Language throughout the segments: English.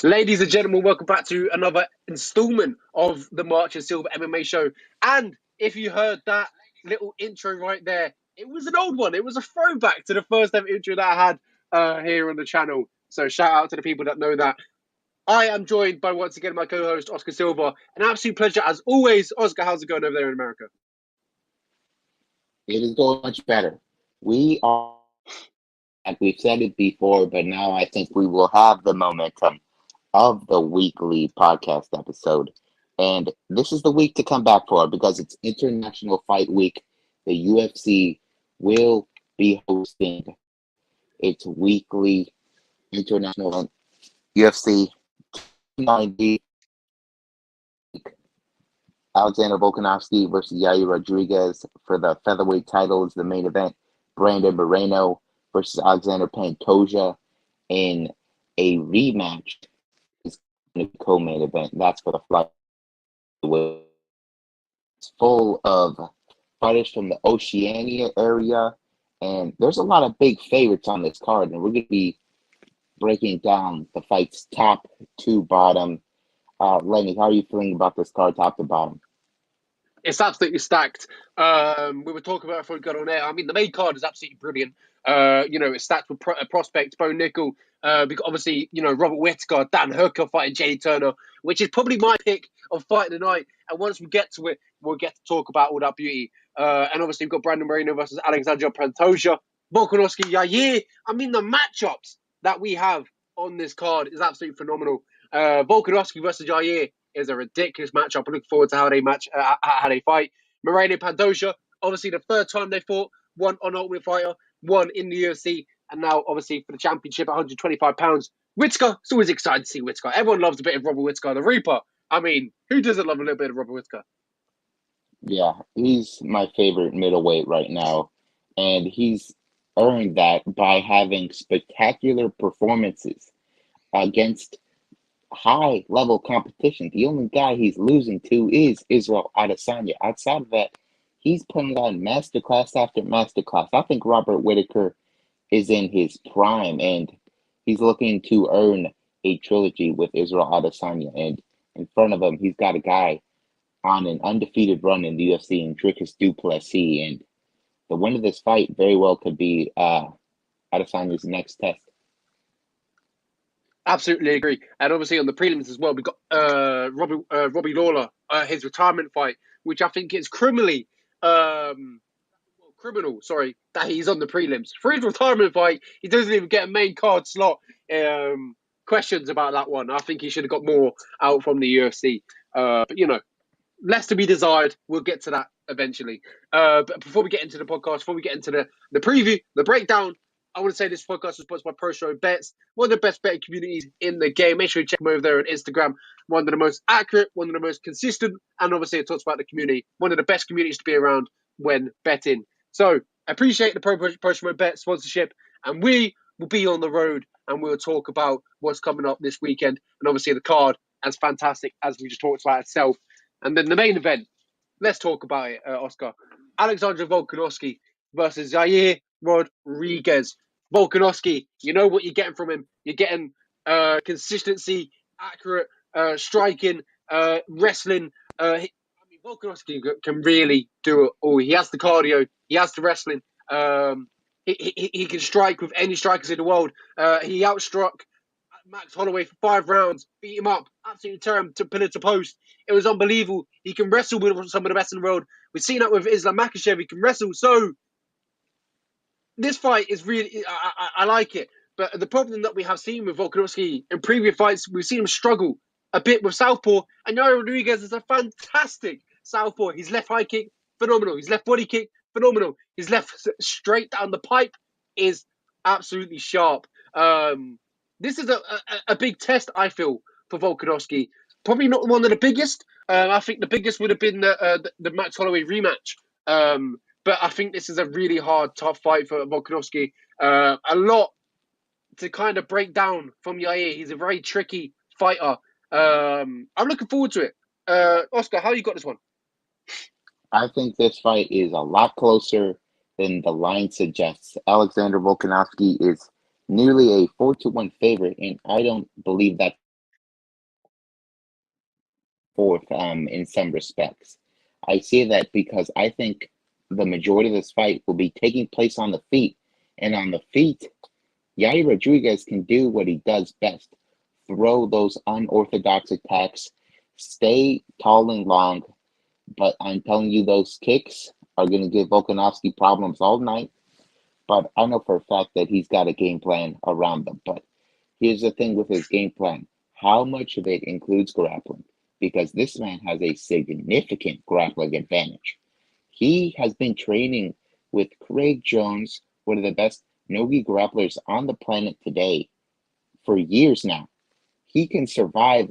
Ladies and gentlemen, welcome back to another installment of the March and Silver MMA show. And if you heard that little intro right there, it was an old one. It was a throwback to the first ever intro that I had here on the channel. So shout out to the people that know that. I am joined by once again my co-host Oscar Silva. An absolute pleasure as always. Oscar, how's it going over there in America? It is going much better. We are, like we've said it before, but now I think we will have the momentum of the weekly podcast episode. And this is the week to come back for because it's International Fight Week. The UFC will be hosting its weekly international event, UFC 90. Alexander Volkanovski versus Yair Rodriguez for the featherweight title is the main event. Brandon Moreno versus Alexander Pantoja in a rematch is the co-main event. That's for the flyweight. It's full of fighters from the Oceania area, and there's a lot of big favorites on this card, and we're going to be breaking down the fights top to bottom. Lenny, how are you feeling about this card top to bottom? It's absolutely stacked. We were talking about it before we got on air. I mean, the main card is absolutely brilliant. It's stacked with prospects, Bo Nickel, obviously, Robert Whittaker, Dan Hooker fighting Jay Turner, which is probably my pick of fight of the night. And once we get to it, we'll get to talk about all that beauty. And obviously, we've got Brandon Moreno versus Alexander Pantoja, Volkanovski, Yair. I mean, the matchups that we have on this card is absolutely phenomenal. Volkanovski versus Yair is a ridiculous matchup. I'm looking forward to how they fight. Moreno Pantoja, obviously the third time they fought, one on Ultimate Fighter, one in the UFC, and now obviously for the championship at 125 pounds. Whittaker, it's always exciting to see Whittaker. Everyone loves a bit of Robert Whittaker, the Reaper. I mean, who doesn't love a little bit of Robert Whittaker? Yeah, he's my favorite middleweight right now, and he's earned that by having spectacular performances against high level competition. The only guy he's losing to is Israel Adesanya. Outside of that, he's putting on masterclass after masterclass. I think Robert Whittaker is in his prime, and he's looking to earn a trilogy with Israel Adesanya. And in front of him, he's got a guy on an undefeated run in the UFC in Dricus du Plessis. And the win of this fight very well could be Adesanya's next test. Absolutely agree. And obviously on the prelims as well, we got Robbie Lawler, his retirement fight, which I think is criminal, that he's on the prelims. For his retirement fight, he doesn't even get a main card slot. Questions about that one. I think he should have got more out from the UFC. But, less to be desired. We'll get to that eventually. But before we get into the podcast, before we get into the preview, the breakdown, I want to say this podcast is sponsored by Pro Show Bets, one of the best betting communities in the game. Make sure you check them over there on Instagram. One of the most accurate, one of the most consistent, and obviously it talks about the community. One of the best communities to be around when betting. So I appreciate the Pro Show Bet sponsorship, and we will be on the road and we'll talk about what's coming up this weekend. And obviously the card, as fantastic as we just talked about itself. And then the main event, let's talk about it, Oscar. Alexander Volkanovski versus Yair Rodriguez. Volkanovski, you know what you're getting from him. You're getting consistency, accurate striking, wrestling. Volkanovski can really do it all. He has the cardio. He has the wrestling. He can strike with any strikers in the world. He outstruck Max Holloway for 5 rounds, beat him up, absolutely tear him to pillar to post. It was unbelievable. He can wrestle with some of the best in the world. We've seen that with Islam Makhachev. He can wrestle. So this fight is really, I like it. But the problem that we have seen with Volkanovski in previous fights, we've seen him struggle a bit with southpaw. And Yair Rodriguez is a fantastic southpaw. His left high kick, phenomenal. His left body kick, phenomenal. His left straight down the pipe is absolutely sharp. This is a big test, I feel, for Volkanovski. Probably not one of the biggest. I think the biggest would have been the Max Holloway rematch. But I think this is a really hard, tough fight for Volkanovski. A lot to kind of break down from Yair. He's a very tricky fighter. I'm looking forward to it. Oscar, how you got this one? I think this fight is a lot closer than the line suggests. Alexander Volkanovski is nearly a 4-1 favorite, and I don't believe that forth in some respects. I say that because I think the majority of this fight will be taking place on the feet. And on the feet, Yair Rodriguez can do what he does best, throw those unorthodox attacks, stay tall and long, but I'm telling you, those kicks are going to give Volkanovski problems all night. But I know for a fact that he's got a game plan around them. But here's the thing with his game plan: how much of it includes grappling? Because this man has a significant grappling advantage. He has been training with Craig Jones, one of the best Nogi grapplers on the planet today, for years now. He can survive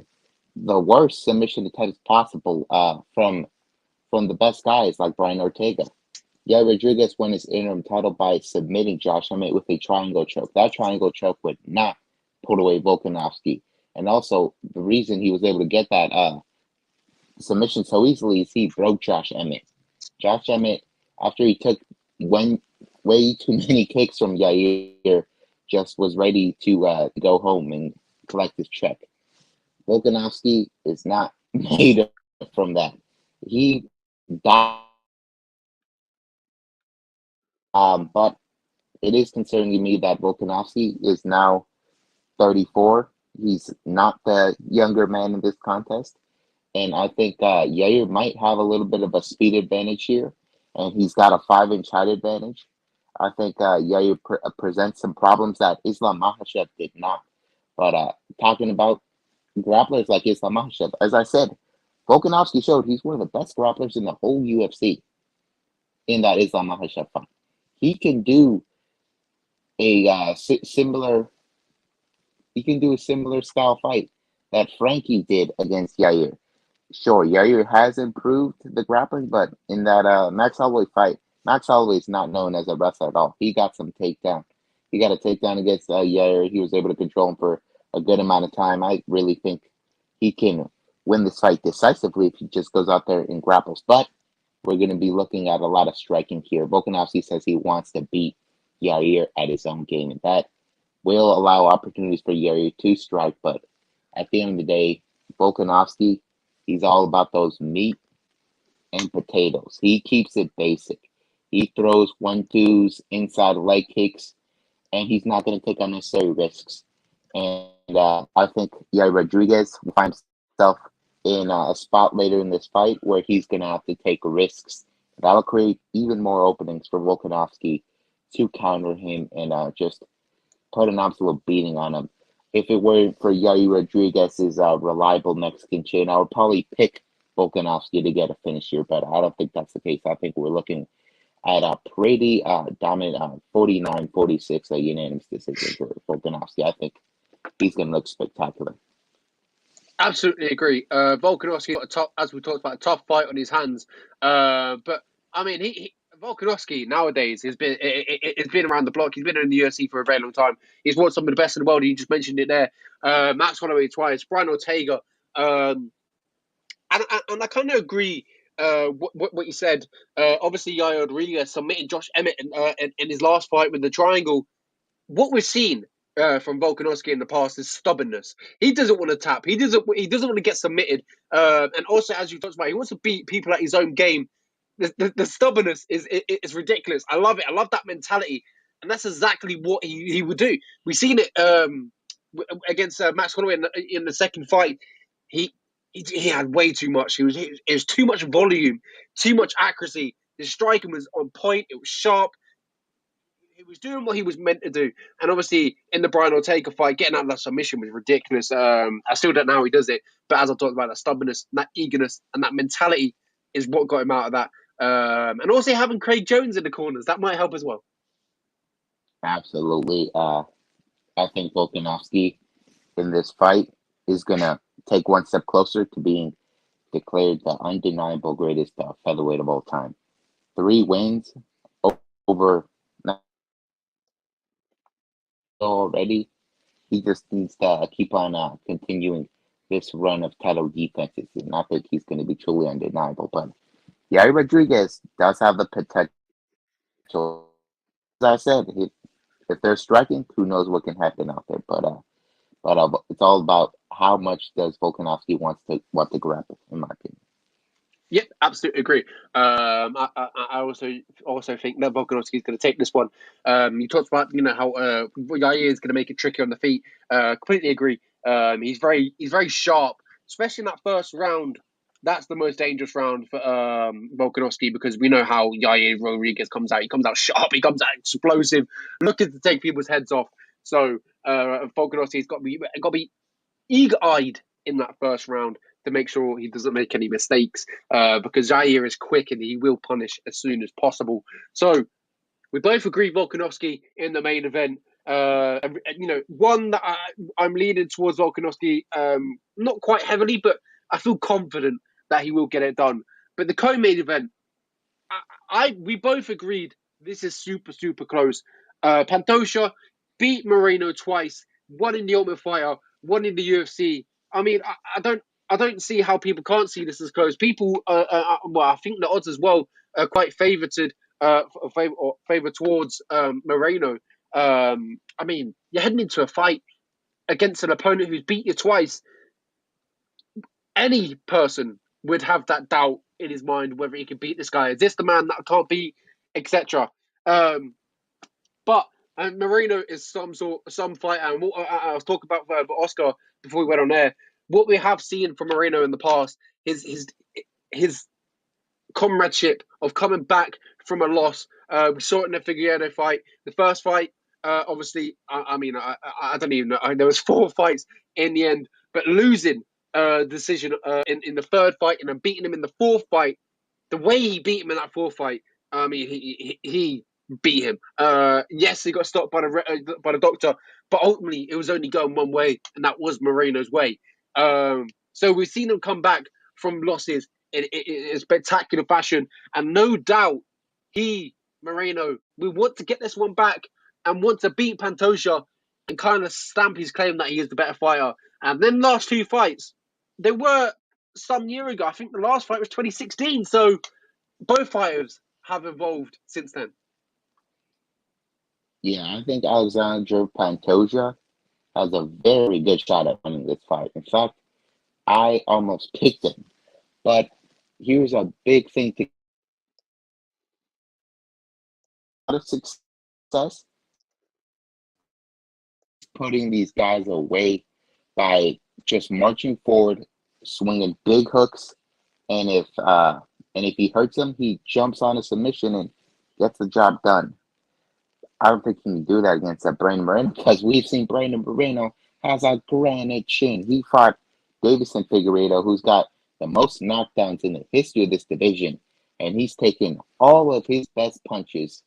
the worst submission attempts possible from the best guys like Brian Ortega. Yeah, Rodriguez won his interim title by submitting Josh Emmett with a triangle choke. That triangle choke would not put away Volkanovski. And also, the reason he was able to get that submission so easily is he broke Josh Emmett. Josh Emmett, after he took way too many kicks from Yair, just was ready to go home and collect his check. Volkanovski is not made from that. He died. But it is concerning to me that Volkanovski is now 34. He's not the younger man in this contest. And I think Yair might have a little bit of a speed advantage here. And he's got a 5-inch height advantage. I think Yair presents some problems that Islam Makhachev did not. But talking about grapplers like Islam Makhachev, as I said, Volkanovski showed he's one of the best grapplers in the whole UFC in that Islam Makhachev fight. He can do a similar. He can do a similar style fight that Frankie did against Yair. Sure, Yair has improved the grappling, but in that Max Holloway fight, Max Holloway is not known as a wrestler at all. He got some takedown. He got a takedown against Yair. He was able to control him for a good amount of time. I really think he can win this fight decisively if he just goes out there and grapples. But we're going to be looking at a lot of striking here. Volkanovski says he wants to beat Yair at his own game, and that will allow opportunities for Yair to strike. But at the end of the day, Volkanovski, he's all about those meat and potatoes. He keeps it basic. He throws 1-2s, inside leg kicks, and he's not going to take unnecessary risks. And I think Yair Rodriguez will find himself in a spot later in this fight where he's going to have to take risks. That'll create even more openings for Volkanovski to counter him and just put an absolute beating on him. If it weren't for Yair Rodriguez's reliable Mexican chin, I would probably pick Volkanovski to get a finish here, but I don't think that's the case. I think we're looking at a pretty dominant 49-46, a unanimous decision for Volkanovski. I think he's going to look spectacular. Absolutely agree. Volkanovski got a top, as we talked about, a tough fight on his hands. But I mean, Volkanovski nowadays has been around the block. He's been in the UFC for a very long time. He's won some of the best in the world. You just mentioned it there. Max Holloway twice, Brian Ortega, and I kind of agree. What you said. Obviously, Yair Rodriguez submitted Josh Emmett in his last fight with the triangle. What we've seen from Volkanovski in the past is stubbornness. He doesn't want to tap. He doesn't want to get submitted. And also, as you talked about, he wants to beat people at his own game. The stubbornness is ridiculous. I love it. I love that mentality, and that's exactly what he would do. We've seen it against Max Holloway in the second fight. He had way too much. It was too much volume, too much accuracy. His striking was on point. It was sharp. He was doing what he was meant to do. And obviously, in the Brian Ortega fight, getting out of that submission was ridiculous. I still don't know how he does it. But as I talked about, that stubbornness, and that eagerness, and that mentality is what got him out of that. And also having Craig Jones in the corners, that might help as well. Absolutely. I think Volkanovski in this fight is going to take one step closer to being declared the undeniable greatest featherweight of all time. 3 wins over already. He just needs to keep on continuing this run of title defenses, and I think he's going to be truly undeniable. But Yair Rodriguez does have the potential. As I said, if they're striking, who knows what can happen out there. But but it's all about how much does Volkanovski want to grab it, in my opinion. Yep, absolutely agree. I also think that Volkanovski is going to take this one. You talked about how Yair is going to make it tricky on the feet. Completely agree. He's very sharp, especially in that first round. That's the most dangerous round for Volkanovski, because we know how Yair Rodriguez comes out. He comes out sharp. He comes out explosive, looking to take people's heads off. So Volkanovski's got to be eager-eyed in that first round to make sure he doesn't make any mistakes, because Yair is quick and he will punish as soon as possible. So we both agree Volkanovski in the main event. One that I'm leaning towards Volkanovski, not quite heavily, but I feel confident that he will get it done. But the co-main event, we both agreed this is super, super close. Pantoja beat Moreno twice, one in the Ultimate Fighter, one in the UFC. I mean, I don't see how people can't see this as close. People, I think the odds as well are quite favoured towards Moreno. I mean, you're heading into a fight against an opponent who's beat you twice. Any person would have that doubt in his mind whether he can beat this guy. Is this the man that I can't beat, etc. But Moreno is some fighter, and I was talking about Oscar before we went on air. What we have seen from Moreno in the past, his comradeship of coming back from a loss. We saw it in the Figueiredo fight. The first fight, obviously, I don't even know. There was 4 fights in the end, but losing decision in the third fight and then beating him in the 4th fight. The way he beat him in that 4th fight, he beat him. Yes, he got stopped by the doctor, but ultimately it was only going one way, and that was Moreno's way. So we've seen him come back from losses in spectacular fashion, and no doubt Moreno, will want to get this one back and want to beat Pantoja and kind of stamp his claim that he is the better fighter. And then last 2 fights, they were some year ago. I think the last fight was 2016. So both fighters have evolved since then. Yeah, I think Alexandre Pantoja has a very good shot at winning this fight. In fact, I almost picked him. But here's a big thing to a lot of success, putting these guys away by just marching forward, swinging big hooks, and if he hurts him, he jumps on a submission and gets the job done. I don't think he can do that against Brandon Moreno, because we've seen Brandon Moreno has a granite chin. He fought Davison Figueiredo, who's got the most knockdowns in the history of this division, and he's taken all of his best punches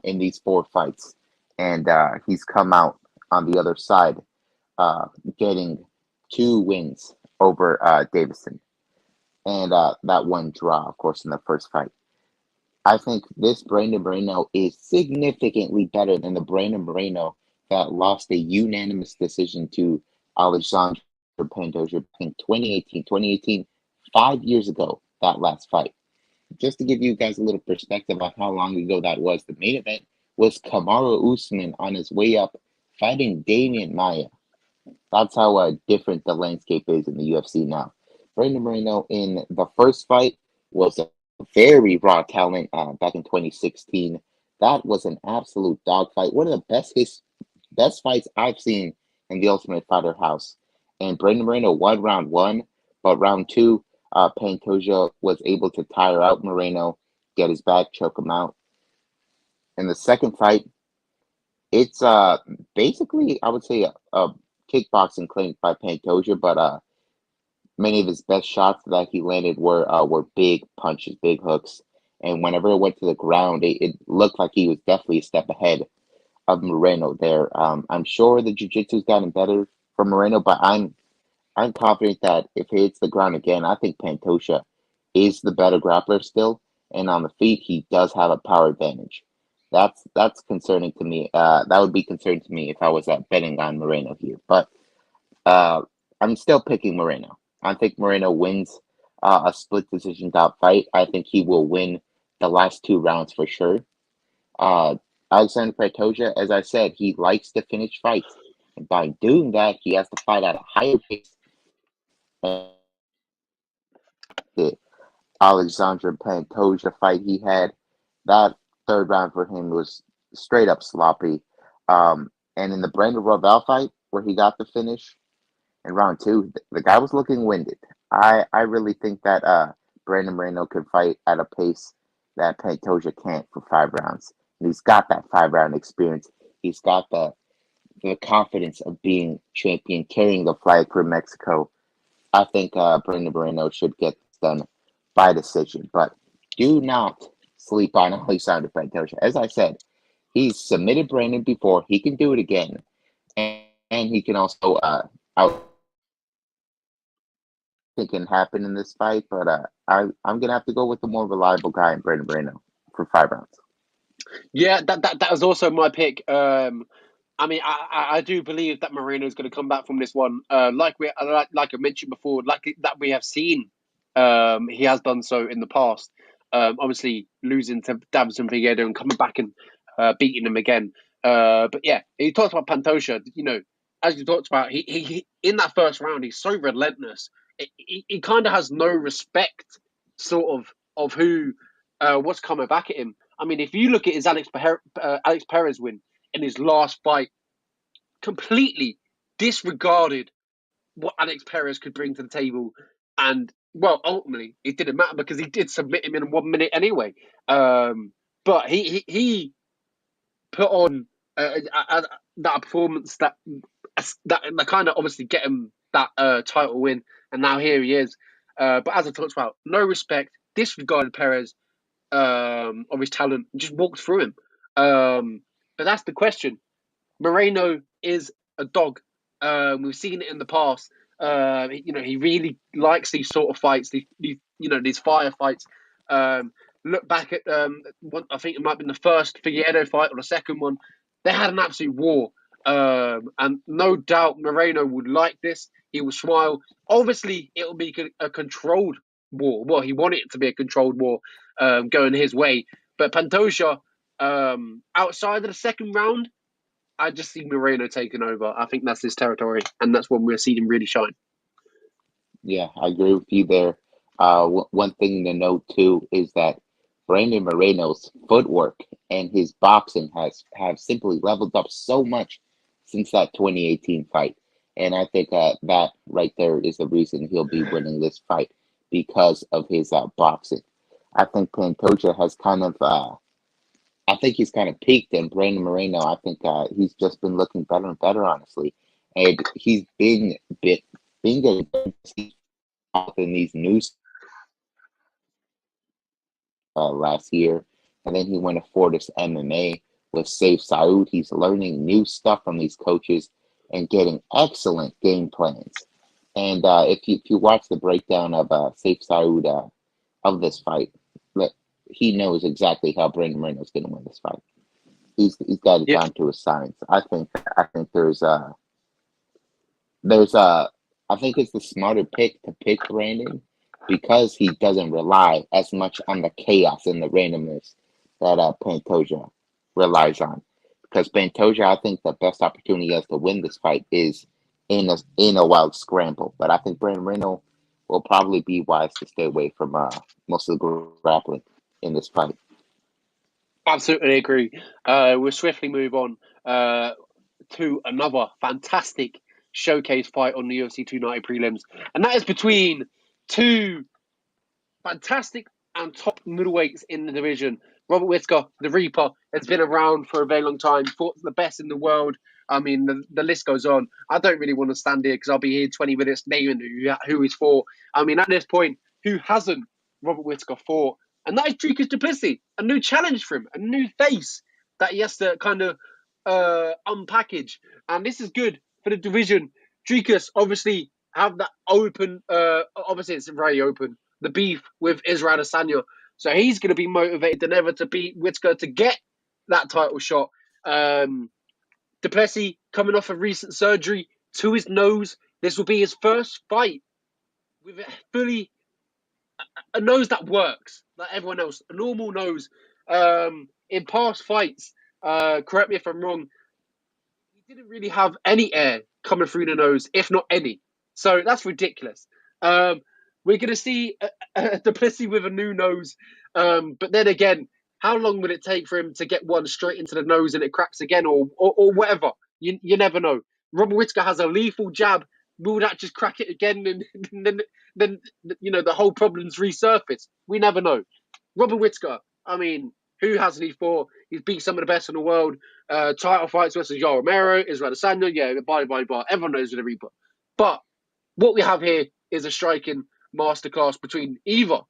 in these 4 fights, and he's come out on the other side, getting 2 wins over Davison, and that one draw, of course, in the first fight. I think this Brandon Moreno is significantly better than the Brandon Moreno that lost a unanimous decision to Alexandre Pantoja in 2018. 2018, 5 years ago, that last fight. Just to give you guys a little perspective on how long ago that was, the main event was Kamaru Usman on his way up fighting Damian Maia. That's how different the landscape is in the UFC now. Brandon Moreno in the first fight was a very raw talent back in 2016. That was an absolute dogfight. One of the best fights I've seen in the Ultimate Fighter house. And Brandon Moreno won round 1, but round 2, Pantoja was able to tire out Moreno, get his back, choke him out. In the second fight, it's basically, I would say, a kickboxing clinic by Pantoja, but many of his best shots that he landed were big punches, big hooks, and whenever it went to the ground, it looked like he was definitely a step ahead of Moreno there. I'm sure the jiu-jitsu's gotten better for Moreno, but I'm confident that if he hits the ground again, I think Pantoja is the better grappler still, and on the feet, he does have a power advantage. That's concerning to me. That would be concerning to me if I was betting on Moreno here, but I'm still picking Moreno. I think Moreno wins a split decision top fight. I think he will win the last 2 rounds for sure. Alexandre Pantoja, as I said, he likes to finish fights. And by doing that, he has to fight at a higher pace. And the Alexandre Pantoja fight he had, that third round for him was straight up sloppy. And in the Brandon Royval fight, where he got the finish in round two, the guy was looking winded. I really think that Brandon Moreno could fight at a pace that Pantoja can't for 5 rounds. And he's got that 5 round experience. He's got the confidence of being champion, carrying the flag for Mexico. I think Brandon Moreno should get this done by decision. But do not sleep on Alexander Pantoja. As I said, he's submitted Brandon before. He can do it again. And he can also out think can happen in this fight, but I'm gonna have to go with the more reliable guy in Brandon Moreno for 5 rounds. Yeah, that was also my pick. I mean, I do believe that Moreno is going to come back from this one. Like I mentioned before, that we have seen, he has done so in the past. Obviously losing to Davison Figueiredo and coming back and beating him again. But yeah, he talks about Pantoja. You know, as you talked about, he in that first round, he's so relentless. He kind of has no respect, sort of who what's coming back at him. I mean, if you look at his Alex Perez win in his last fight, completely disregarded what Alex Perez could bring to the table. And, well, ultimately, it didn't matter because he did submit him in 1 minute anyway. But he put on that performance that kind of obviously get him that title win. And now here he is. But as I talked about, no respect, disregarded Perez of his talent, just walked through him. But that's the question. Moreno is a dog. We've seen it in the past. He really likes these sort of fights. These fire fights. Look back at I think it might have been the first Figueiredo fight or the second one. They had an absolute war. And no doubt Moreno would like this. He will smile. Obviously, it will be a controlled war. Well, he wanted it to be a controlled war going his way. But Pantoja, outside of the second round, I just see Moreno taking over. I think that's his territory, and that's when we'll see him really shine. Yeah, I agree with you there. One thing to note too is that Brandon Moreno's footwork and his boxing have simply leveled up so much since that 2018 fight, and I think that right there is the reason he'll be winning this fight because of his boxing. I think Pantoja has I think he's kind of peaked, and Brandon Moreno, I think he's just been looking better and better, honestly, and he's been being getting in these news last year, and then he went to Fortis MMA with Safe Saud. He's learning new stuff from these coaches and getting excellent game plans. And if you watch the breakdown of Safe Saud of this fight, he knows exactly how Brandon Moreno's going to win this fight. He's got it Yeah, down to a science. I think there's I think it's the smarter pick to pick Brandon because he doesn't rely as much on the chaos and the randomness that Pantoja relies on. Because Pantoja, I think the best opportunity he has to win this fight is in a wild scramble. But I think Brandon Moreno will probably be wise to stay away from most of the grappling in this fight. absolutely agree. We'll swiftly move on to another fantastic showcase fight on the UFC 290 prelims, and that is between two fantastic and top middleweights in the division. Robert Whitaker, the Reaper, has been around for a very long time, fought the best in the world. I mean, the list goes on. I don't really want to stand here because I'll be here 20 minutes naming who he's for. I mean, at this point, who hasn't Robert Whitaker fought? And that is Dricus du Plessis, a new challenge for him, a new face that he has to kind of unpackage. And this is good for the division. Dricus obviously have that open, obviously it's very open, the beef with Israel Adesanya. So he's going to be motivated than ever to beat Whitaker to get that title shot. Du Plessis coming off a recent surgery to his nose. This will be his first fight with a nose that works, like everyone else, a normal nose. In past fights, correct me if I'm wrong, didn't really have any air coming through the nose, if not any. So that's ridiculous. Um, we're going to see a Duplessis with a new nose. But then again, how long would it take for him to get one straight into the nose and it cracks again or whatever? You never know. Robert Whittaker has a lethal jab. Will that just crack it again and then the whole problem's resurfaced? We never know. Robert Whittaker, I mean, who hasn't he fought? He's beat some of the best in the world. Title fights versus Yair Romero, Israel Adesanya, yeah, blah. Everyone knows what everybody. But what we have here is a striking masterclass between either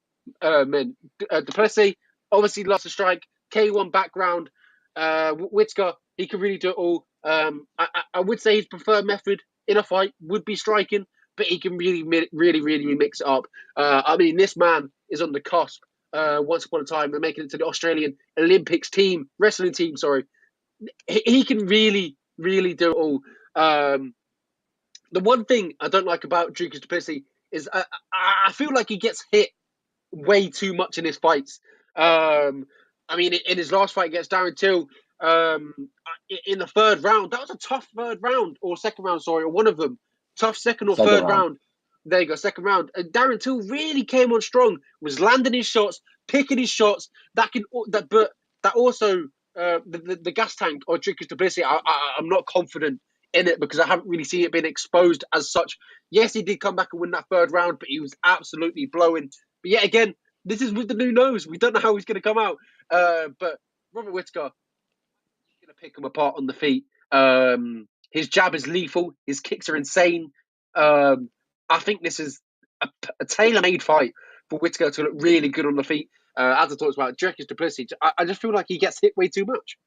men. Duplessis obviously loves to strike. K1 background. Whittaker, he can really do it all. I would say his preferred method in a fight would be striking, but he can really mix it up. I mean, this man is on the cusp. Once upon a time, and making it to the Australian Olympics wrestling team. Sorry, he can really do it all. The one thing I don't like about Dricus du Plessis is I feel like he gets hit way too much in his fights. I mean, in his last fight against Darren Till, in the third round, that was a tough third round or second round, sorry, or one of them. Tough second or Second third round. round. There you go, second round. And Darren Till really came on strong, was landing his shots, picking his shots. But that also the gas tank or Dricus du Plessis, I'm not confident in it because I haven't really seen it being exposed as such. Yes, he did come back and win that third round, but he was absolutely blowing. But yet again, this is with the new nose. We don't know how he's going to come out. But Robert Whittaker, he's going to pick him apart on the feet. His jab is lethal. His kicks are insane. I think this is a tailor-made fight for Whittaker to look really good on the feet. As I talked about, Dricus du Plessis, I just feel like he gets hit way too much.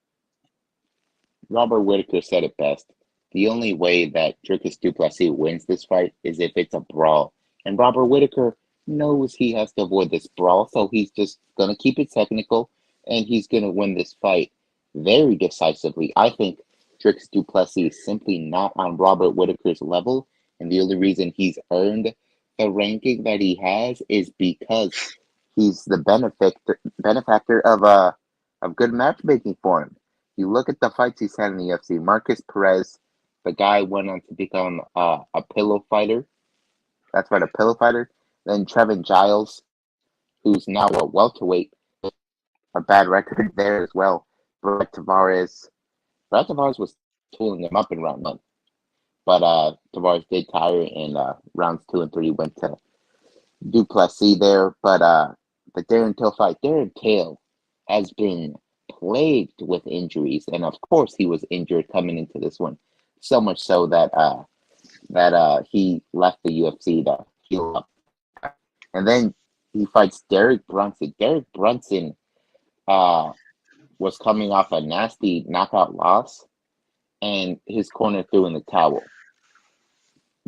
Robert Whittaker said it best. The only way that Dricus du Plessis wins this fight is if it's a brawl. And Robert Whittaker knows he has to avoid this brawl, so he's just going to keep it technical, and he's going to win this fight very decisively. I think Dricus du Plessis is simply not on Robert Whittaker's level, and the only reason he's earned the ranking that he has is because he's the benefactor of good matchmaking for him. You look at the fights he's had in the UFC. Marcus Perez, the guy went on to become a pillow fighter. That's right, a pillow fighter. Then Trevin Giles, who's now a welterweight, a bad record there as well. Brett Tavares was tooling him up in round one, but Tavares did tire in rounds 2 and 3. Went to du Plessis there, but the Darren Till fight, Darren Till has been plagued with injuries, and of course he was injured coming into this one, so much so that he left the UFC to heal up, and then he fights Derek Brunson. Derek Brunson was coming off a nasty knockout loss, and his corner threw in the towel.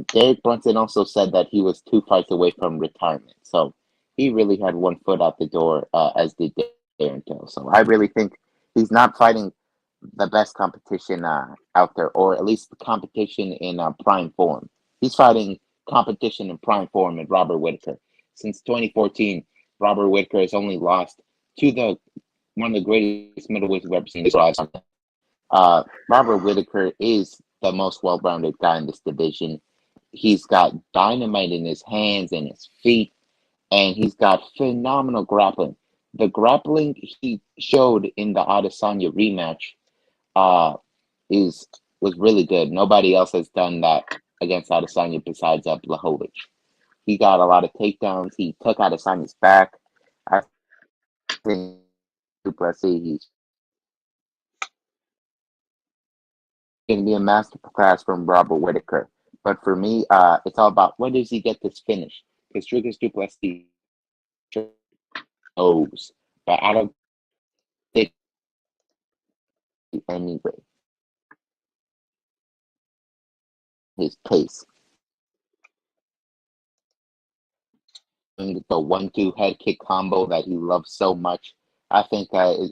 Derek Brunson also said that he was 2 fights away from retirement, so he really had one foot out the door, as did Darren Till. So I really think he's not fighting the best competition out there, or at least the competition in prime form. He's fighting competition in prime form in Robert Whittaker. Since 2014, Robert Whittaker has only lost to one of the greatest middleweights we've ever seen. Robert Whittaker is the most well-rounded guy in this division. He's got dynamite in his hands and his feet, and he's got phenomenal grappling. The grappling he showed in the Adesanya rematch was really good. Nobody else has done that against Adesanya besides Blachowicz. He got a lot of takedowns. He took Adesanya's back. I think he's going to be a masterclass from Robert Whittaker. But for me, it's all about when does he get this finish? Because Dricus du Plessis knows, but I don't think anyway his pace. The 1-2 head kick combo that he loves so much. I think the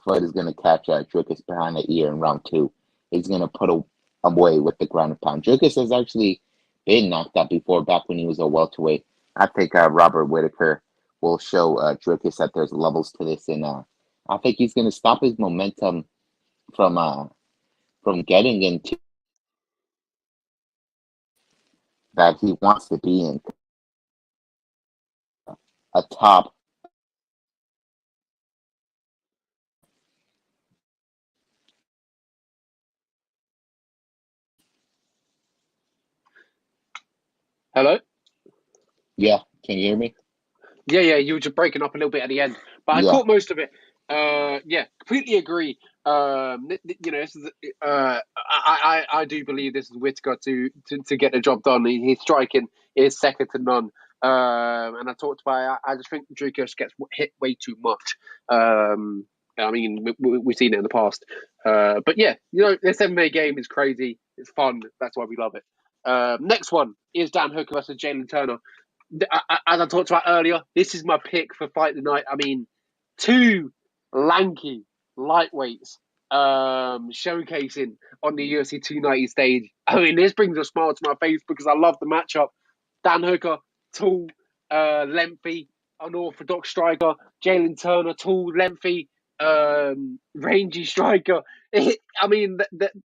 foot is going to catch Dricus behind the ear in round 2. He's going to put away with the ground and pound. Dricus has actually been knocked out before, back when he was a welterweight. I think Robert Whittaker will show Dricus that there's levels to this, and I think he's going to stop his momentum from from getting into that he wants to be in a top. Hello? Yeah, can you hear me? Yeah, you were just breaking up a little bit at the end, but I Yeah, caught most of it. Yeah, completely agree. This is, I do believe this is Whittaker to get the job done. His striking is second to none. And I talked about, I just think Dricus gets hit way too much. I mean, we've seen it in the past. But yeah, this MMA game is crazy. It's fun. That's why we love it. Next one is Dan Hooker versus Jalen Turner. As I talked about earlier, this is my pick for fight tonight. I mean, two lanky lightweights showcasing on the UFC 290 stage. I mean, this brings a smile to my face because I love the matchup. Dan Hooker, tall, lengthy, unorthodox striker. Jalen Turner, tall, lengthy, rangy striker. I mean,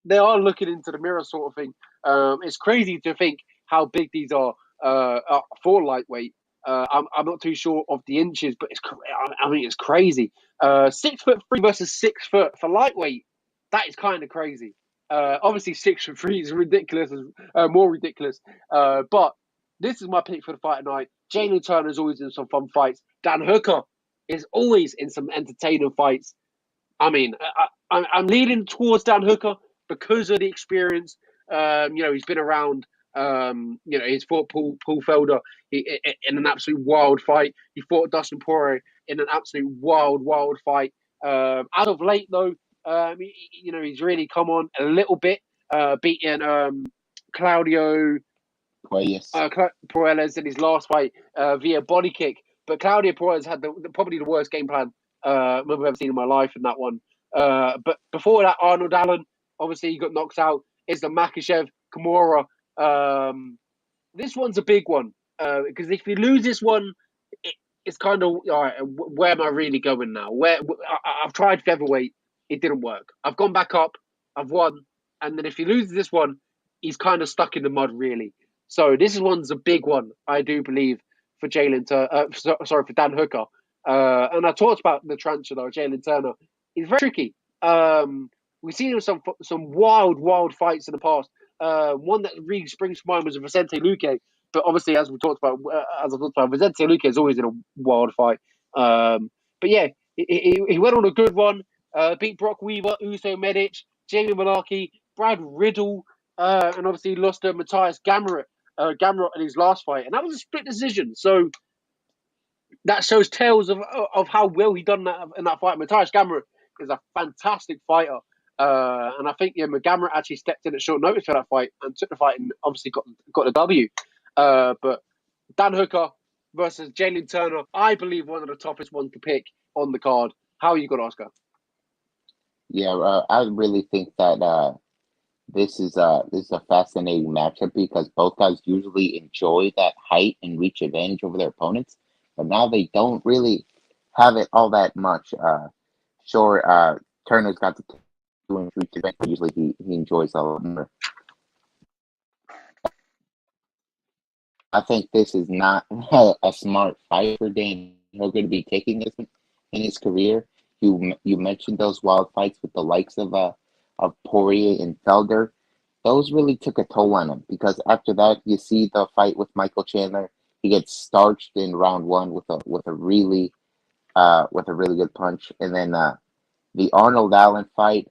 they are looking into the mirror sort of thing. It's crazy to think how big these are for lightweight. I'm not too sure of the inches, but I mean, it's crazy. 6'3" versus 6 foot for lightweight. That is kind of crazy. Obviously, 6'3" is ridiculous, more ridiculous. But this is my pick for the fight tonight. Jalen Turner is always in some fun fights. Dan Hooker is always in some entertaining fights. I mean, I'm leaning towards Dan Hooker because of the experience. He's been around. He's fought Paul Felder in an absolute wild fight. He fought Dustin Poirier in an absolute wild fight. As of late, though, he's really come on a little bit, beating Claudio well, yes. Puelles in his last fight via body kick. But Claudio Puelles had probably the worst game plan I've ever seen in my life in that one. But before that, Arnold Allen, obviously he got knocked out. It's the Makachev Kimura. This one's a big one because if you lose this one, it's kind of all right. Where am I really going now? I've tried featherweight, it didn't work. I've gone back up, I've won, and then if he loses this one, he's kind of stuck in the mud really. So this one's a big one, I do believe, for for Dan Hooker. And I talked about the transfer though, Jalen Turner. He's very tricky. We've seen him some wild fights in the past. One that really springs to mind was Vicente Luque. But obviously, as I talked about, Vicente Luque is always in a wild fight. But yeah, he went on a good run. Beat Brock Weaver, Uso Medic, Jamie Malarkey, Brad Riddle, and obviously lost to Matthias Gamrot in his last fight, and that was a split decision. So that shows tales of how well he done in that fight. Matthias Gamrot is a fantastic fighter. And I think Gamrot actually stepped in at short notice for that fight and took the fight and obviously got the W. But Dan Hooker versus Jalen Turner, I believe one of the toughest ones to pick on the card. How are you got, Oscar? Yeah, I really think that this is a fascinating matchup because both guys usually enjoy that height and reach advantage over their opponents, but now they don't really have it all that much. Sure, Turner's got the two and reach advantage, but usually he enjoys a lot more. I think this is not a smart fight for Dan Hooker to be taking this in his career. You mentioned those wild fights with the likes of Poirier and Felder. Those really took a toll on him because after that you see the fight with Michael Chandler. He gets starched in round one with a really good punch, and then the Arnold Allen fight.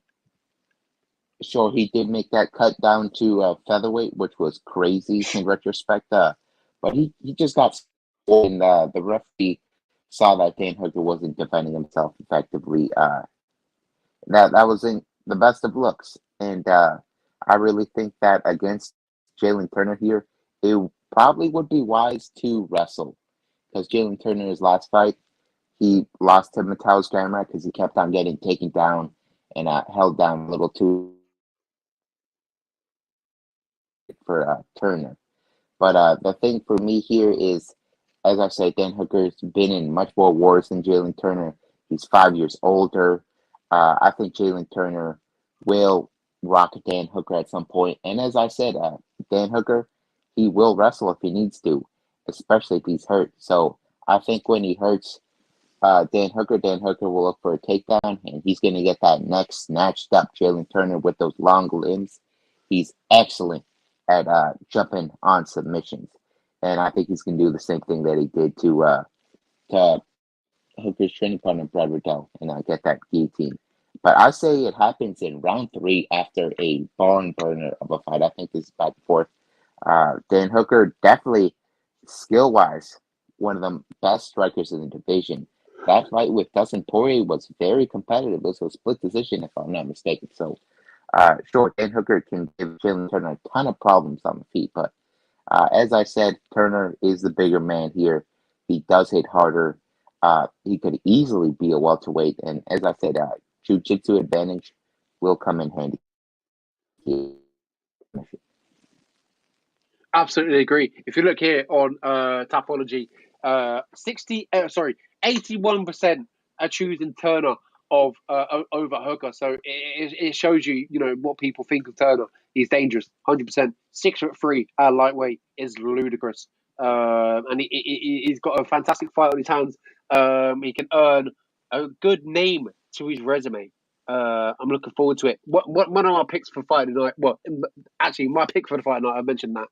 Sure, he did make that cut down to featherweight, which was crazy in retrospect. But he just got and the referee saw that Dan Hooker wasn't defending himself effectively. That wasn't the best of looks, and I really think that against Jalen Turner here, it probably would be wise to wrestle because Jalen Turner, his last fight, he lost to Mateusz Gamrot because he kept on getting taken down and held down a little too for Turner. But the thing for me here is, as I said, Dan Hooker's been in much more wars than Jalen Turner. He's 5 years older. I think Jalen Turner will rock Dan Hooker at some point. And as I said, Dan Hooker, he will wrestle if he needs to, especially if he's hurt. So I think when he hurts Dan Hooker will look for a takedown, and he's going to get that neck snatched up Jalen Turner with those long limbs. He's excellent at jumping on submissions, and I think he's going to do the same thing that he did to Hooker's training partner Brad Riddell, and get that guillotine. But I say it happens in round 3 after a barn burner of a fight. I think this is back and forth. Dan Hooker definitely skill wise one of the best strikers in the division. That fight with Dustin Poirier was very competitive. It was a split decision, if I'm not mistaken. So, sure, Dan Hooker can give Jalen Turner a ton of problems on the feet, but as I said, Turner is the bigger man here. He does hit harder. He could easily be a welterweight, and as I said, jiu-jitsu advantage will come in handy. Absolutely agree. If you look here on Tapology, 81% are choosing Turner over Hooker. So it shows you, what people think of Turner. He's dangerous, 100%. 6'3" lightweight is ludicrous, and he's got a fantastic fight on his hands. He can earn a good name to his resume. I'm looking forward to it. One of our picks for fight tonight? Well, actually, my pick for the fight tonight. I mentioned that.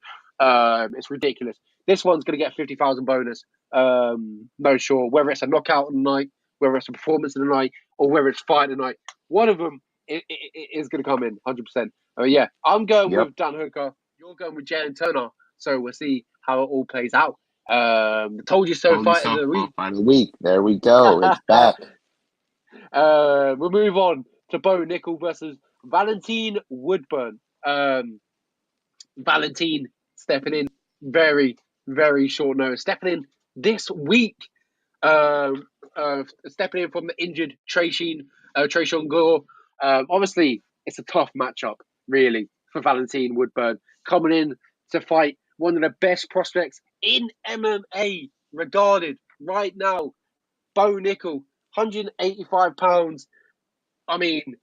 It's ridiculous. This one's going to get 50,000 bonus. No sure whether it's a knockout of the night, whether it's a performance of the night, or whether it's fight of the night. One of them is going to come in 100%. Yeah, I'm going Yep. with Dan Hooker. You're going with Jalen Turner. So we'll see how it all plays out. Told you so. Fight of the week. Fight of the week. There we go. It's back. We'll move on to Bo Nickel versus Valentin Woodburn. Valentin stepping in very, very short notice. Stepping in this week. Stepping in from the injured Tresean Gore. Obviously, it's a tough matchup, really, for Valentin Woodburn. Coming in to fight one of the best prospects in MMA regarded right now. Bo Nickel, 185 pounds. I mean,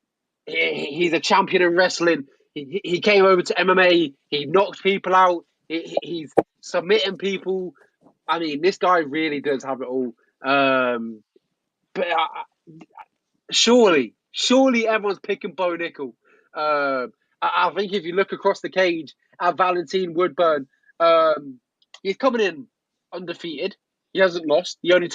he's a champion in wrestling. He came over to MMA. He knocked people out. He's submitting people. I mean, this guy really does have it all. But surely everyone's picking Bo Nickel. I think if you look across the cage at Valentin Woodburn, he's coming in undefeated. He hasn't lost. The only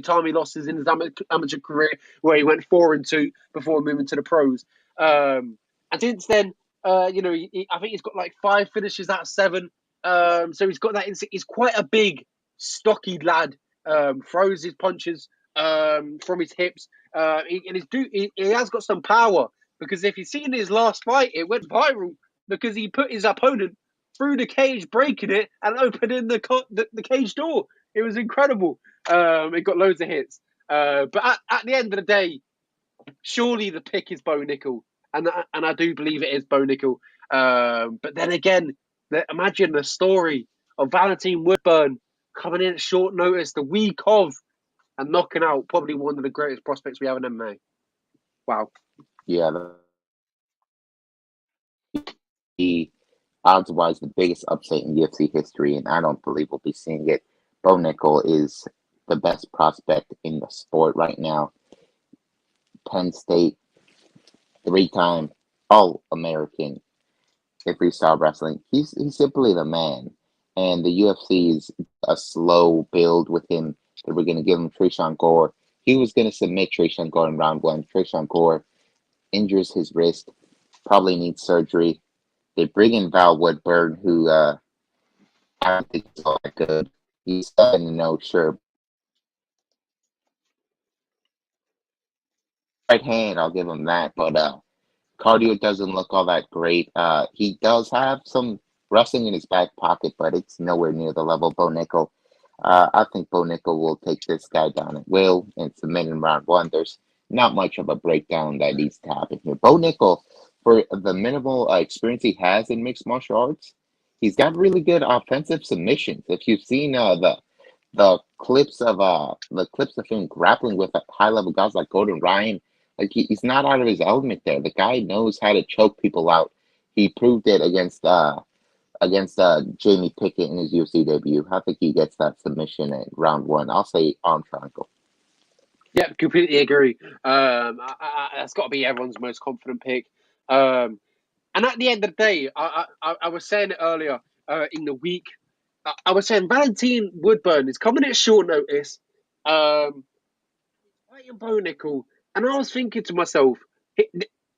time he lost is in his amateur career, where he went 4-2 before moving to the pros. And since then, I think he's got like 5 finishes out of 7. So he's got that. He's quite a big, stocky lad. Throws his punches from his hips. He has got some power, because if you've seen his last fight, it went viral because he put his opponent through the cage, breaking it and opening the cage door. It was incredible. It got loads of hits. But at the end of the day, surely the pick is Bo Nickel, and I do believe it is Bo Nickel. But then again, imagine the story of Valentin Woodburn coming in at short notice the week of and knocking out probably one of the greatest prospects we have in MMA. Wow. Yeah. The odds-wise, the biggest upset in UFC history, and I don't believe we'll be seeing it. Bo Nickel is the best prospect in the sport right now. Penn State, 3-time All-American in freestyle wrestling. He's simply the man. And the UFC is a slow build with him. They were going to give him Tresean Gore. He was going to submit Tresean Gore in round 1. Tresean Gore injures his wrist, probably needs surgery. They bring in Val Woodburn, who I don't think is all that good. He's 7-0, sure. Right hand, I'll give him that, but cardio doesn't look all that great. He does have some wrestling in his back pocket, but it's nowhere near the level of Bo Nickel. I think Bo Nickel will take this guy down at will and submit in round 1. There's not much of a breakdown that needs to happen here. Bo Nickel, for the minimal experience he has in mixed martial arts, he's got really good offensive submissions. If you've seen the clips of him grappling with high level guys like Gordon Ryan, Like he's not out of his element there. The guy knows how to choke people out. He proved it against Jamie Pickett in his UFC debut. I think he gets that submission at round one. I'll say arm triangle. Yeah, completely agree. That's got to be everyone's most confident pick. And at the end of the day, I was saying it earlier in the week. I was saying Valentine Woodburn is coming at short notice, fighting Bo Nickel, and I was thinking to myself, he,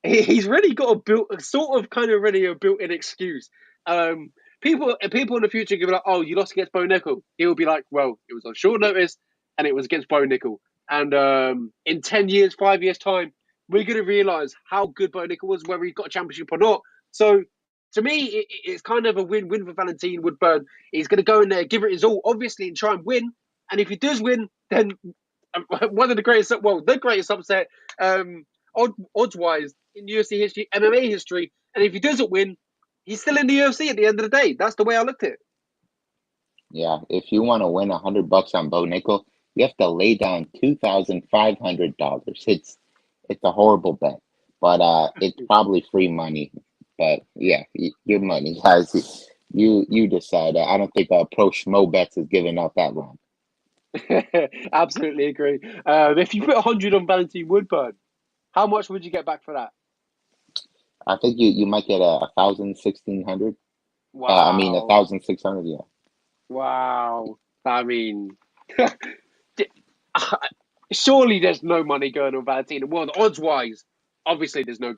he's really got a sort of kind of really a built-in excuse. Um, people in the future give it like, oh, you lost against Bo Nickel. He'll be like, well, it was on short notice, and it was against Bo Nickel. And in 10 years, 5 years time, we're going to realize how good Bo Nickel was, whether he got a championship or not. So to me, it's kind of a win-win for Valentine Woodburn. He's going to go in there, give it his all, obviously, and try and win. And if he does win, then one of the greatest, well, the greatest upset, odds-wise, in UFC history, MMA history. And if he doesn't win, he's still in the UFC at the end of the day. That's the way I looked at it. Yeah, if you want to win $100 on Bo Nickel, you have to lay down $2,500. It's a horrible bet, but it's probably free money. But yeah, your money, guys. You decide. I don't think Pro Schmo Bets is giving out that long. Absolutely agree. If you put 100 on Valentine Woodburn, how much would you get back for that? I think you might get a 1,000, 1,600. I mean Wow. 1,600. Yeah. Wow. I mean, surely there's no money going on Valentine. Well, odds wise, obviously there's no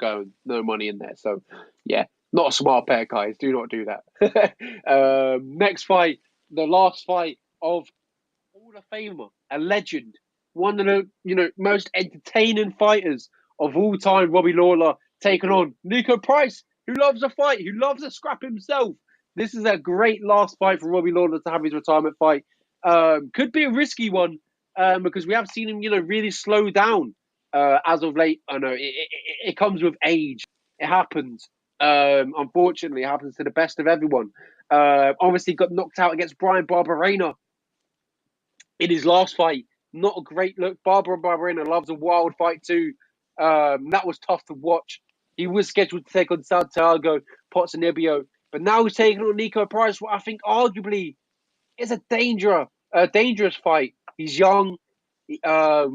money in there. So, yeah, not a smart pair, guys. Do not do that. Next fight, the last fight of Hall of Famer, a legend, one of the most entertaining fighters of all time, Robbie Lawler, taking on Nico Price, who loves a fight, who loves a scrap himself. This is a great last fight for Robbie Lawler to have his retirement fight. Could be a risky one because we have seen him, really slow down as of late. I know it comes with age. It happens. Unfortunately, it happens to the best of everyone. Obviously, got knocked out against Brian Barberena in his last fight. Not a great look. Barberena loves a wild fight too. That was tough to watch. He was scheduled to take on Santiago Ponzinibbio, but now he's taking on Nico Price, what I think arguably is a dangerous fight. He's young. I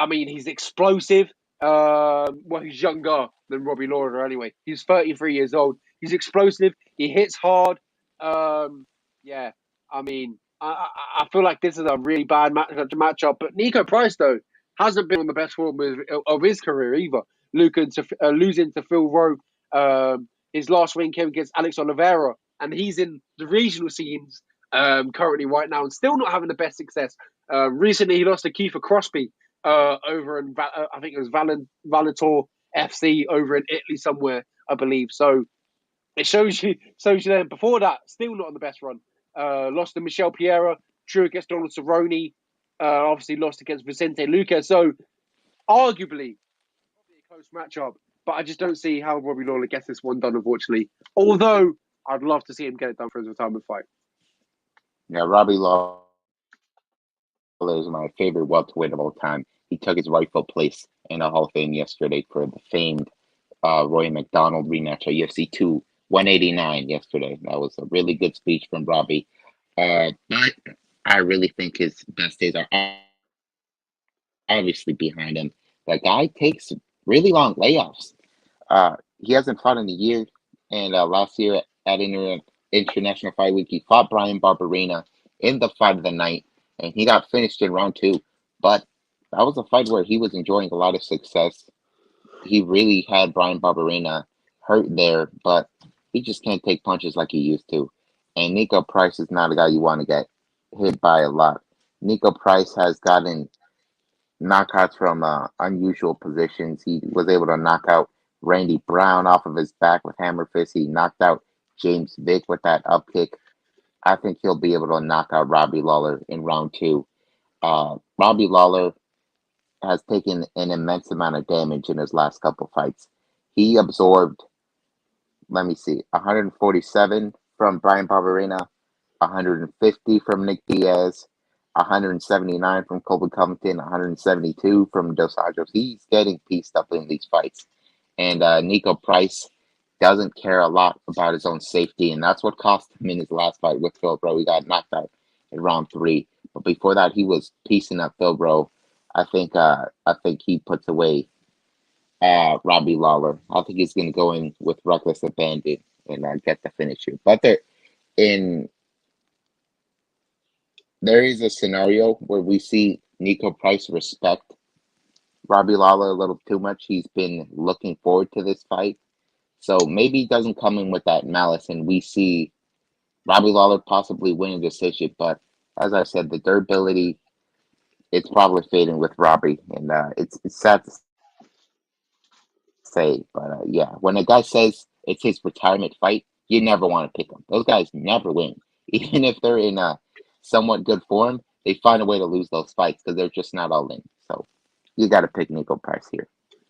mean, he's explosive. Well, he's younger than Robbie Lawler anyway. He's 33 years old. He's explosive. He hits hard. Yeah, I mean, I feel like this is a really bad matchup. But Nico Price, though, hasn't been on the best form of his career either. Losing to Phil Rowe. His last win came against Alex Oliveira, and he's in the regional scenes currently right now and still not having the best success. Recently, he lost to Kiefer Crosby over in, I think it was Valator FC over in Italy somewhere, I believe. So it shows you then before that, still not on the best run. Lost to Michel Piera, drew against Donald Cerrone, obviously lost against Vicente Luque. So arguably, probably a close matchup, but I just don't see how Robbie Lawler gets this one done, unfortunately. Although I'd love to see him get it done for his retirement fight. Yeah, Robbie Lawler is my favorite welterweight of all time. He took his rightful place in the Hall of Fame yesterday for the famed Roy McDonald rematch at UFC 2 189 yesterday. That was a really good speech from Robbie. But I really think his best days are obviously behind him. That guy takes really long layoffs. He hasn't fought in a year, and last year at International Fight Week, he fought Brian Barberena in the fight of the night, and he got finished in round two. But that was a fight where he was enjoying a lot of success. He really had Brian Barberena hurt there, but he just can't take punches like he used to. And Nico Price is not a guy you want to get hit by a lot. Nico Price has gotten knockouts from unusual positions. He was able to knock out Randy Brown off of his back with hammer fist. He knocked out James Vick with that up kick. I think he'll be able to knock out Robbie Lawler in round two. Robbie Lawler has taken an immense amount of damage in his last couple fights. He absorbed, let me see, 147 from Brian Barberena, 150 from Nick Diaz, 179 from Colby Covington, 172 from Dos Anjos. He's getting pieced up in these fights. And Nico Price doesn't care a lot about his own safety, and that's what cost him in his last fight with Phil Bro. He got knocked out in round 3. But before that, he was piecing up Phil Bro. I think he puts away Robbie Lawler. I think he's going to go in with reckless abandon and get the finish here. But there is a scenario where we see Nico Price respect Robbie Lawler a little too much. He's been looking forward to this fight. So maybe he doesn't come in with that malice and we see Robbie Lawler possibly win a decision. But as I said, the durability, it's probably fading with Robbie. And it's sad to say. But yeah, when a guy says it's his retirement fight, you never want to pick him. Those guys never win. Even if they're in a somewhat good form, they find a way to lose those fights because they're just not all in. So you got to pick Nico Price here.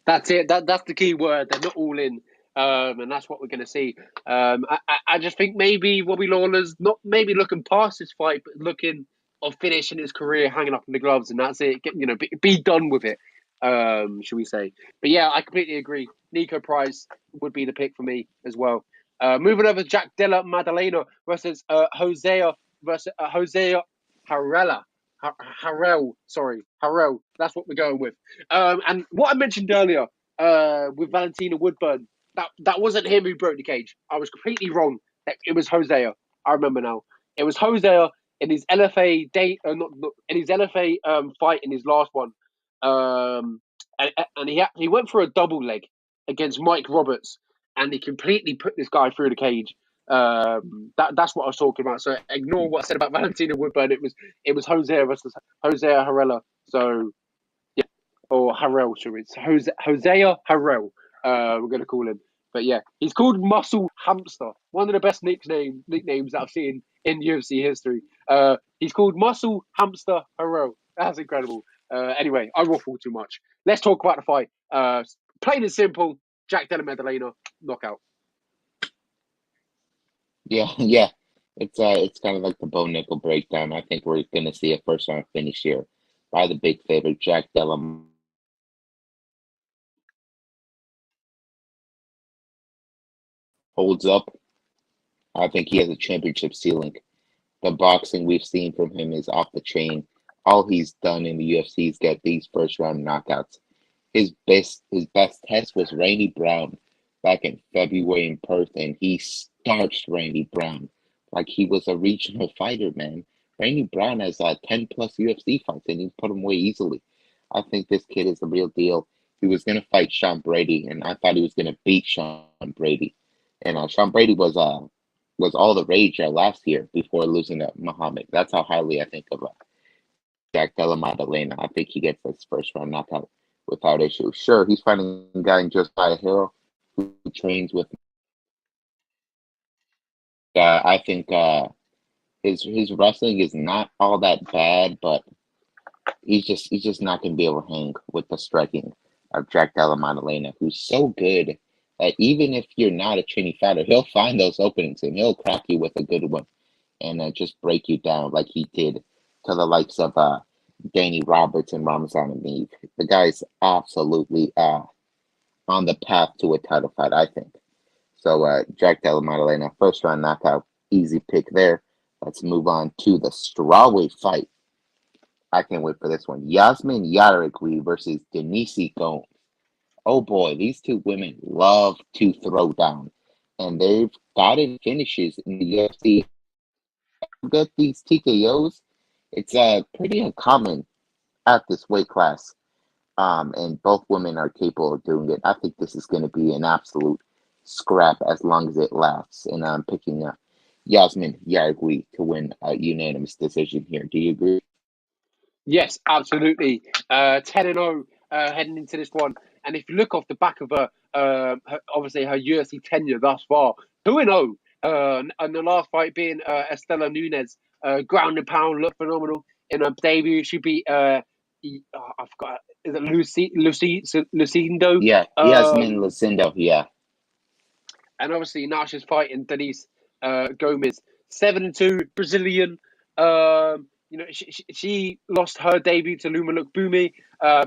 That's it. That's the key word. They're not all in, and that's what we're going to see. I just think maybe Robbie Lawler's not maybe looking past this fight, but looking of finishing his career, hanging up in the gloves, and that's it. Be done with it. Should we say? But yeah, I completely agree. Nico Price would be the pick for me as well. Moving over to Jack Della Maddalena versus Hosea Harrella. Harrell. That's what we're going with. And what I mentioned earlier with Valentina Woodburn, that wasn't him who broke the cage. I was completely wrong. It was Hosea. I remember now. It was Hosea in his LFA in his LFA fight in his last one. And he went for a double leg against Mike Roberts, and he completely put this guy through the cage. That's what I was talking about. So ignore what I said about Valentina Woodburn. It was Hosea versus Hosea Harrella. So yeah, or Harrell. So it's Hosea Harrell. We're gonna call him. But yeah, he's called Muscle Hamster. One of the best nicknames that I've seen in UFC history. He's called Muscle Hamster Harrell. That's incredible. Anyway, I waffle too much. Let's talk about the fight. Plain and simple. Jack Della Maddalena knockout. Yeah. It's kind of like the Bo Nickel breakdown. I think we're gonna see a first round finish here by the big favorite, Jack Della. Holds up. I think he has a championship ceiling. The boxing we've seen from him is off the chain. All he's done in the UFC is get these first round knockouts. His best test was Randy Brown back in February in Perth, and he starched Randy Brown like he was a regional fighter, man. Randy Brown has 10 plus UFC fights, and he put him away easily. I think this kid is the real deal. He was gonna fight Sean Brady, and I thought he was gonna beat Sean Brady. And Sean Brady was all the rage last year before losing to Muhammad. That's how highly I think of Jack Della Maddalena. I think he gets his first round knockout without issue. Sure, he's fighting a guy in Josiah Hero who trains with. I think his wrestling is not all that bad, but he's just not gonna be able to hang with the striking of Jack Della Maddalena, who's so good that even if you're not a trainee fighter, he'll find those openings and he'll crack you with a good one and just break you down like he did to the likes of Danny Roberts and Ramzan Ameev. The guy's absolutely on the path to a title fight, I think. So Jack Della Maddalena, first round knockout, easy pick there. Let's move on to the strawweight fight. I can't wait for this one. Yasmin Yarigui versus Denise Gomes. Oh boy, these two women love to throw down, and they've gotten finishes in the UFC. Get these TKOs, it's pretty uncommon at this weight class. And both women are capable of doing it. I think this is going to be an absolute scrap as long as it lasts. And I'm picking Yasmin Yarigui to win a unanimous decision here. Do you agree? Yes, absolutely. 10-0 heading into this one. And if you look off the back of obviously her UFC tenure thus far, 2-0. And the last fight being Estela Nunez, ground and pound, looked phenomenal. In her debut, she beat, I forgot, is it Lucindo? Yeah, Yasmin Lucindo, yeah. And obviously now she's fighting Denise Gomez, 7-2 Brazilian. she lost her debut to Luma Lookboonmee,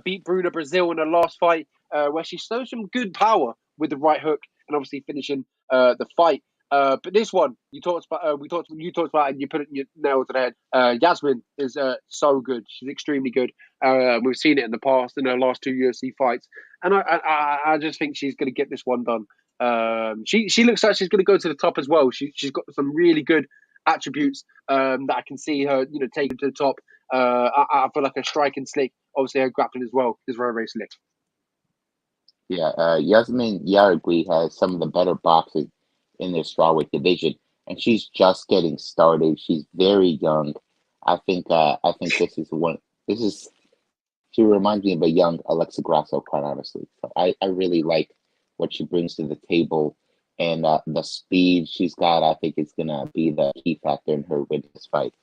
beat Bruna Brazil in her last fight, where she showed some good power with the right hook and obviously finishing the fight. But this one you talked about, and you put it in your nail to the head. Yasmin is so good. She's extremely good. We've seen it in the past in her last 2 UFC fights, and I just think she's going to get this one done. She looks like she's going to go to the top as well. She's got some really good attributes that I can see her, taking to the top. I feel like her striking slick. Obviously, her grappling as well is very, very slick. Yeah, Yasmin Yargui has some of the better boxing in the strawweight division, and she's just getting started. She's very young. I think this is one. This is She reminds me of a young Alexa Grasso, quite honestly. So I really like what she brings to the table, and the speed she's got. I think is gonna be the key factor in her win this fight.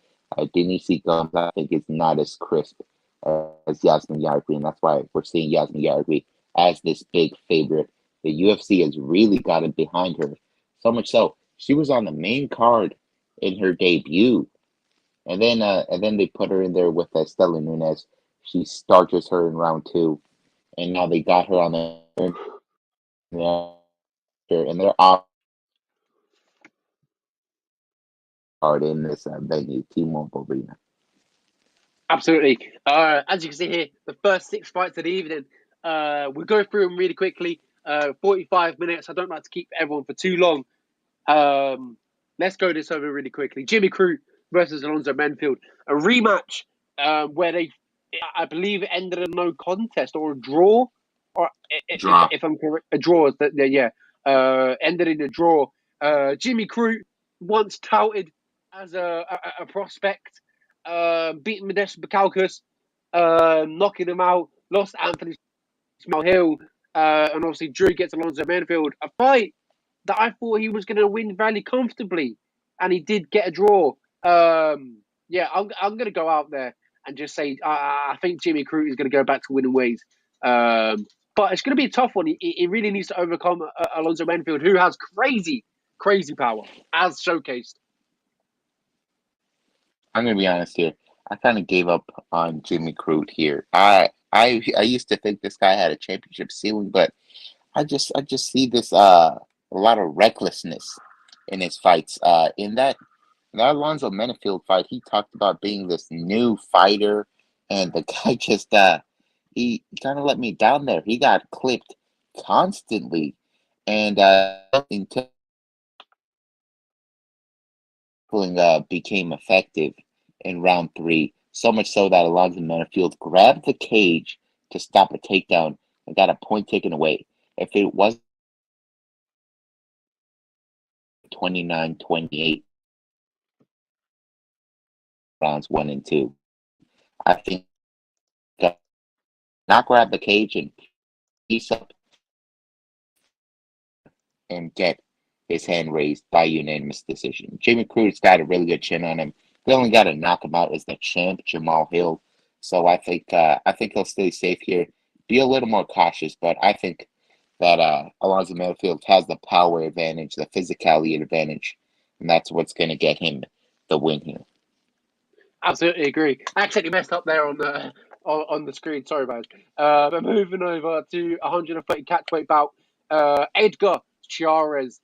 Denise Gums, I think, is not as crisp as Yasmin Yargui, and that's why we're seeing Yasmin Yargui as this big favorite. The UFC has really got it behind her, so much so she was on the main card in her debut, and then they put her in there with Stella Nunes. She starches her in round two, and now they got her on the and they're off card in this venue, T-Mobile Arena. Absolutely. As you can see here, the first 6 fights of the evening. We'll go through them really quickly. 45 minutes. I don't like to keep everyone for too long. Let's go this over really quickly. Jimmy Crute versus Alonzo Menfield. A rematch where I believe it ended in no contest or a draw. Or Draw. if I'm correct, a draw. Yeah. Ended in a draw. Jimmy Crute, once touted as a prospect, beating Modestas Bukalkas, knocking him out, lost Anthony Hill, and obviously Drew gets Alonzo Menfield. A fight that I thought he was going to win fairly comfortably, and he did get a draw. Yeah, I'm going to go out there and just say I think Jimmy Crute is going to go back to winning ways. But it's going to be a tough one. He really needs to overcome Alonzo Menfield, who has crazy, crazy power, as showcased. I'm gonna be honest here. I kind of gave up on Jimmy Crute here. I used to think this guy had a championship ceiling, but I just see this a lot of recklessness in his fights. In that Alonzo Menfield fight, he talked about being this new fighter, and the guy just he kind of let me down there. He got clipped constantly, and until became effective in round three. So much so that Alonzo Menfield grabbed the cage to stop a takedown and got a point taken away. If it was 29-28 rounds one and two, I think not grab the cage and piece up and get his hand raised by unanimous decision. Jimmy Crute's got a really good chin on him. The only guy to knock him out is the champ, Jamal Hill. So I think he'll stay safe here. Be a little more cautious, but I think that Alonzo Menfield has the power advantage, the physicality advantage, and that's what's going to get him the win here. Absolutely agree. I accidentally messed up there on the screen. Sorry, guys. But moving over to 130 catchweight bout. Edgar Chiarez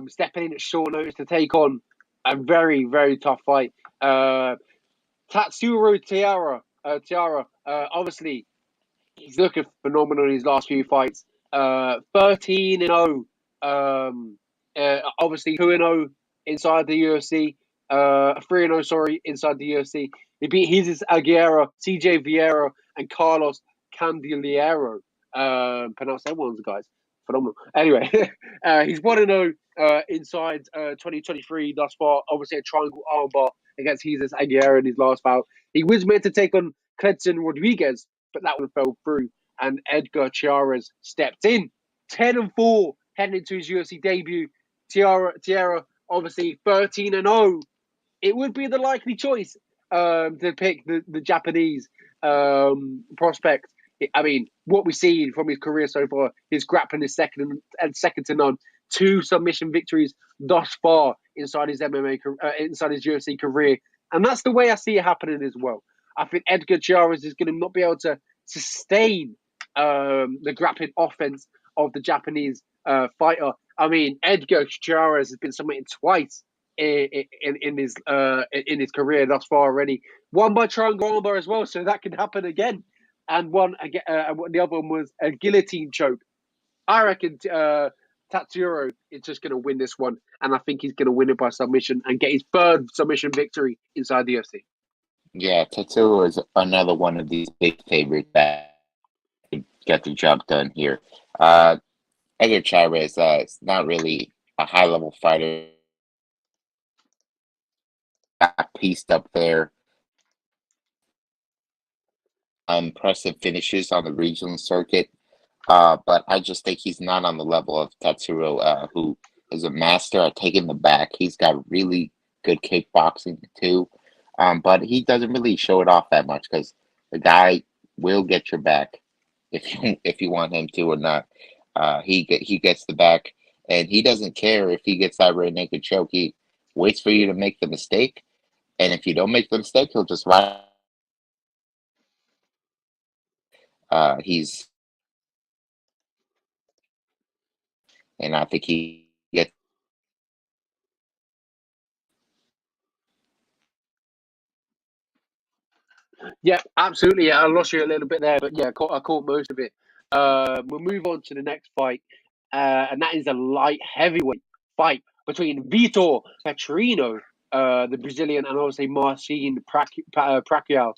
stepping in at short notice to take on a very, very tough fight. Tatsuro Tiara. Obviously, he's looking phenomenal in his last few fights. 13-0. Obviously 2-0 inside the UFC. 3-0, sorry, inside the UFC. He beat Jesus Aguilera, CJ Vieira, and Carlos Candileiro. Pronounce that one, guys. Phenomenal. Anyway, he's 1-0 inside 2023 thus far. Obviously, a triangle armbar against Jesus Aguilera in his last bout. He was meant to take on Cledson Rodriguez, but that one fell through. And Edgar Chiarez stepped in. 10-4 heading into his UFC debut. Tiara obviously 13-0. It would be the likely choice to pick the Japanese prospect. I mean, what we've seen from his career so far, his grappling is second to none. 2 submission victories thus far inside his inside his UFC career. And that's the way I see it happening as well. I think Edgar Chairez is going to not be able to sustain the grappling offense of the Japanese fighter. I mean, Edgar Chairez has been submitted twice in his career thus far already. One by triangle armbar as well, so that can happen again. And the other one was a guillotine choke. I reckon Tatsuro is just going to win this one, and I think he's going to win it by submission and get his third submission victory inside the UFC. Yeah, Tetsuo is another one of these big favorites that could get the job done here. Edgar Chairez is not really a high level fighter. Got pieced up there. Impressive finishes on the regional circuit. But I just think he's not on the level of Tatsuro, who is a master at taking the back. He's got really good kickboxing too. But he doesn't really show it off that much because the guy will get your back if you want him to or not. He gets the back, and he doesn't care if he gets that rear naked choke. He waits for you to make the mistake, and if you don't make the mistake, he'll just ride. He's and I think he gets. Yeah, absolutely. Yeah, I lost you a little bit there, but yeah, I caught most of it. We'll move on to the next fight, and that is a light heavyweight fight between Vitor Petrino, the Brazilian, and obviously Marcin Pacquiao.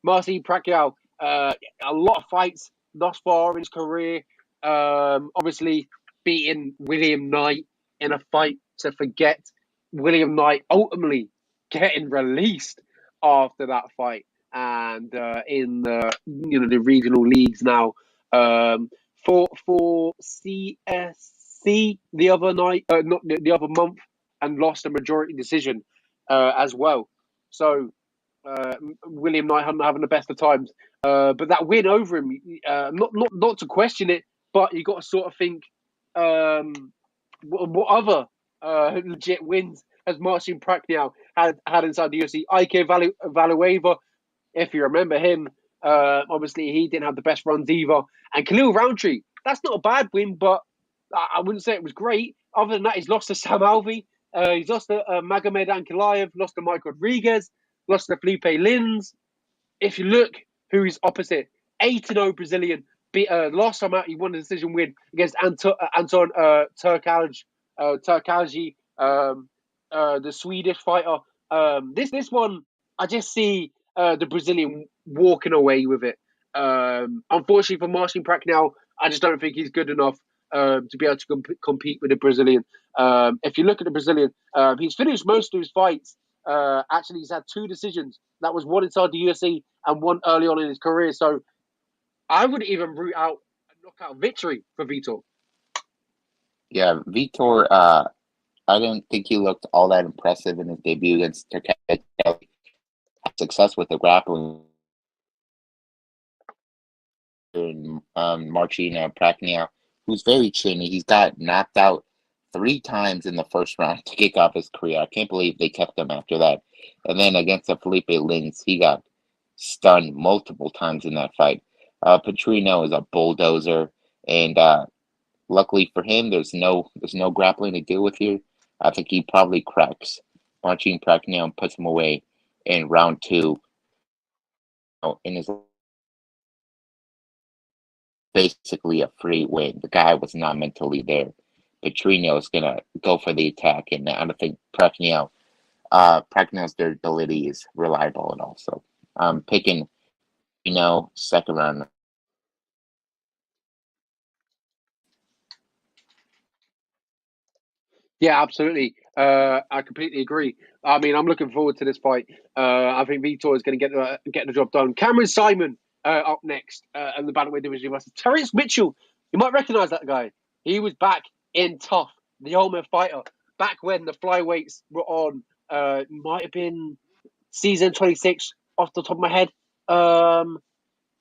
Marcin Pacquiao, a lot of fights thus far in his career. Obviously, beating William Knight in a fight to forget. William Knight ultimately getting released after that fight, and in the regional leagues now, for CSC the other night, not the other month, and lost a majority decision as well. So William Knight having the best of times, but that win over him, not to question it, but you got to sort of think, what other legit wins has Marcin Pacquiao had inside the UFC? Ike Valueva, if you remember him, obviously he didn't have the best runs either. And Khalil Roundtree, that's not a bad win, but I wouldn't say it was great. Other than that, he's lost to Sam Alvey. He's lost to Magomed Ankalaev, lost to Mike Rodriguez, lost to Felipe Lins. If you look who he's opposite, 8-0 Brazilian. Last time out, he won a decision win against Anton Turkalji, the Swedish fighter. This one, I just see the Brazilian walking away with it. Unfortunately for Marcin Pacquiao, I just don't think he's good enough to be able to compete with the Brazilian. If you look at the Brazilian, he's finished most of his fights. Actually, he's had 2 decisions. That was one inside the UFC and one early on in his career. So I would even root out a knockout victory for Vitor. Yeah, Vitor. I didn't think he looked all that impressive in his debut against Turkey. Had success with the grappling and Marcin Pacquiao, who's very chinny. He's got knocked out 3 times in the first round to kick off his career. I can't believe they kept him after that. And then against Felipe Lins, he got stunned multiple times in that fight. Petrino is a bulldozer, and luckily for him, there's no grappling to deal with here. I think he probably cracks Marcin Pacquiao and puts him away in round 2. In his basically a free win. The guy was not mentally there. Petrino is gonna go for the attack, and I don't think Pacquiao's durability is reliable at all. So I'm picking, second round. Yeah, absolutely. I completely agree. I mean, I'm looking forward to this fight. I think Vitor is going to get the job done. Cameron Simon up next in the bantamweight division versus Terrence Mitchell. You might recognize that guy. He was back in Tough, the Ultimate Fighter, back when the flyweights were on. Might have been season 26 off the top of my head.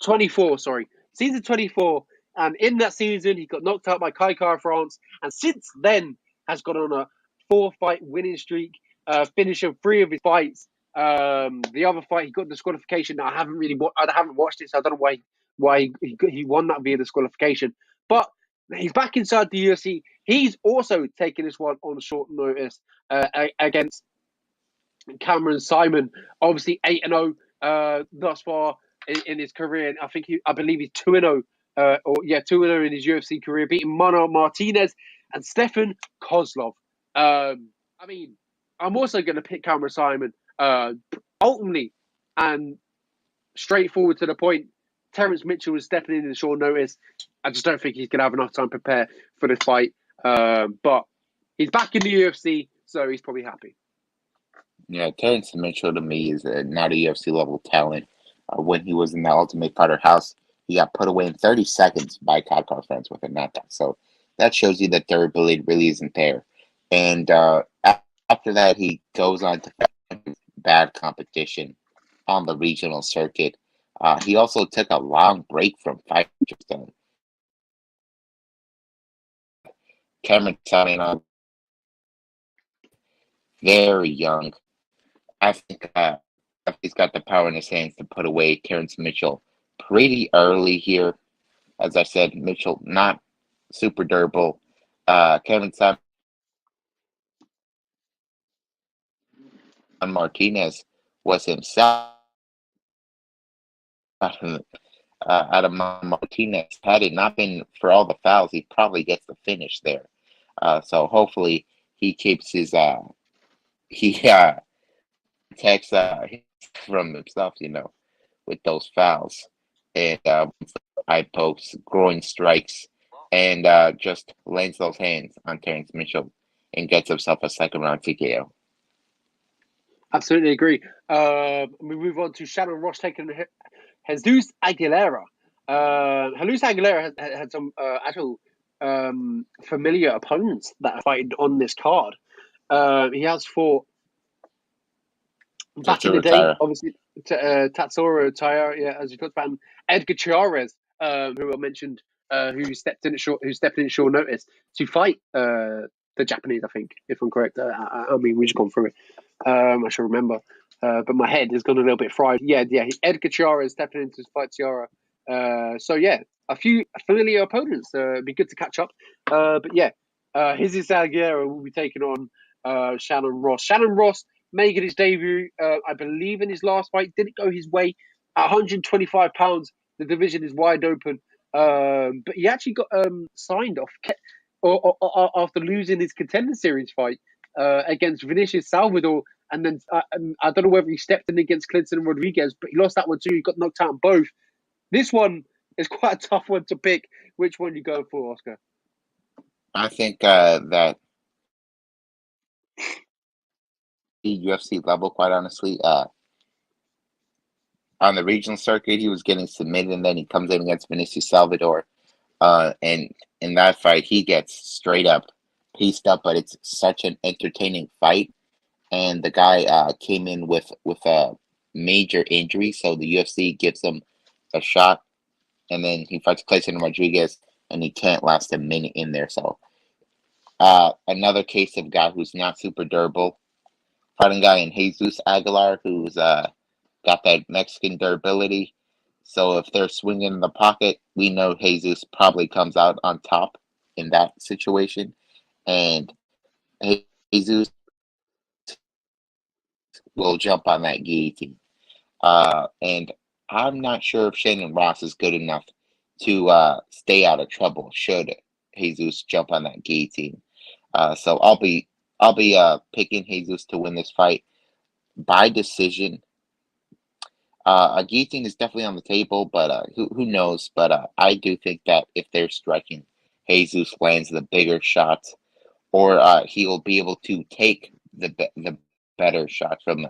24, sorry. Season 24. And in that season, he got knocked out by Kai Kara France. And since then, has gone on a 4-fight winning streak. finish of 3 of his fights. The other fight, he got disqualification. I haven't watched it, so I don't know why he won that via disqualification. But he's back inside the UFC. He's also taking this one on short notice against Cameron Simon. Obviously 8-0 thus far in his career. I believe he's 2-0. 2-0 in his UFC career, beating Mano Martinez and Stefan Kozlov. I'm also going to pick Cameron Simon. Ultimately, and straightforward to the point, Terence Mitchell is stepping in short notice. I just don't think he's going to have enough time to prepare for this fight. But he's back in the UFC, so he's probably happy. Yeah, Terence Mitchell to me is not a UFC level talent. When he was in the Ultimate Fighter house, he got put away in 30 seconds by Todd Friends with a knockout. So that shows you that durability really isn't there. And after that, he goes on to bad competition on the regional circuit. He also took a long break from fighting. Cameron Simon, very young. I think he's got the power in his hands to put away Terence Mitchell pretty early here. As I said, Mitchell not super durable. Kevin Simon Martinez was himself out of Martinez. Had it not been for all the fouls, he probably gets the finish there. So hopefully he keeps his he protects from himself, with those fouls and eye pokes, groin strikes, and just lands those hands on Terence Mitchell and gets himself a second round TKO. Absolutely agree. We move on to Shannon Ross taking Jesus Aguilera. Jesus Aguilera had some actual familiar opponents that are fighting on this card. He has fought back in the day, obviously, Tatsuro Taira, as you talked about, and Edgar Chiarez, who I mentioned, who stepped in at short notice to fight the Japanese, I think, if I'm correct. We just gone through it. I should remember. But my head has gone a little bit fried. Yeah. Edgar Chiarez stepping in to fight Tiara. A few familiar opponents. It'd be good to catch up. Jesus Aguilera will be taking on Shannon Ross. Shannon Ross making his debut, I believe, in his last fight. Didn't go his way. At 125 pounds, the division is wide open. But he actually got signed off after losing his Contender Series fight against Vinicius Salvador. And then I don't know whether he stepped in against Clinton Rodriguez, but he lost that one too. He got knocked out in both. This one is quite a tough one to pick. Which one you go for, Oscar? I think that the UFC level, quite honestly, on the regional circuit, he was getting submitted, and then he comes in against Vinicius Salvador. And in that fight, he gets straight up pieced up, but it's such an entertaining fight. And the guy came in with a major injury, so the UFC gives him a shot, and then he fights Clayton Rodriguez, and he can't last a minute in there. So another case of guy who's not super durable, fighting guy in Jesus Aguilar, who's got that Mexican durability. So if they're swinging in the pocket, we know Jesus probably comes out on top in that situation, and Jesus will jump on that guillotine. And I'm not sure if Shannon Ross is good enough to stay out of trouble should Jesus jump on that guillotine. So I'll be picking Jesus to win this fight by decision. A guillotine is definitely on the table, but who knows? But I do think that if they're striking, Jesus lands the bigger shots, or he'll be able to take the better shot from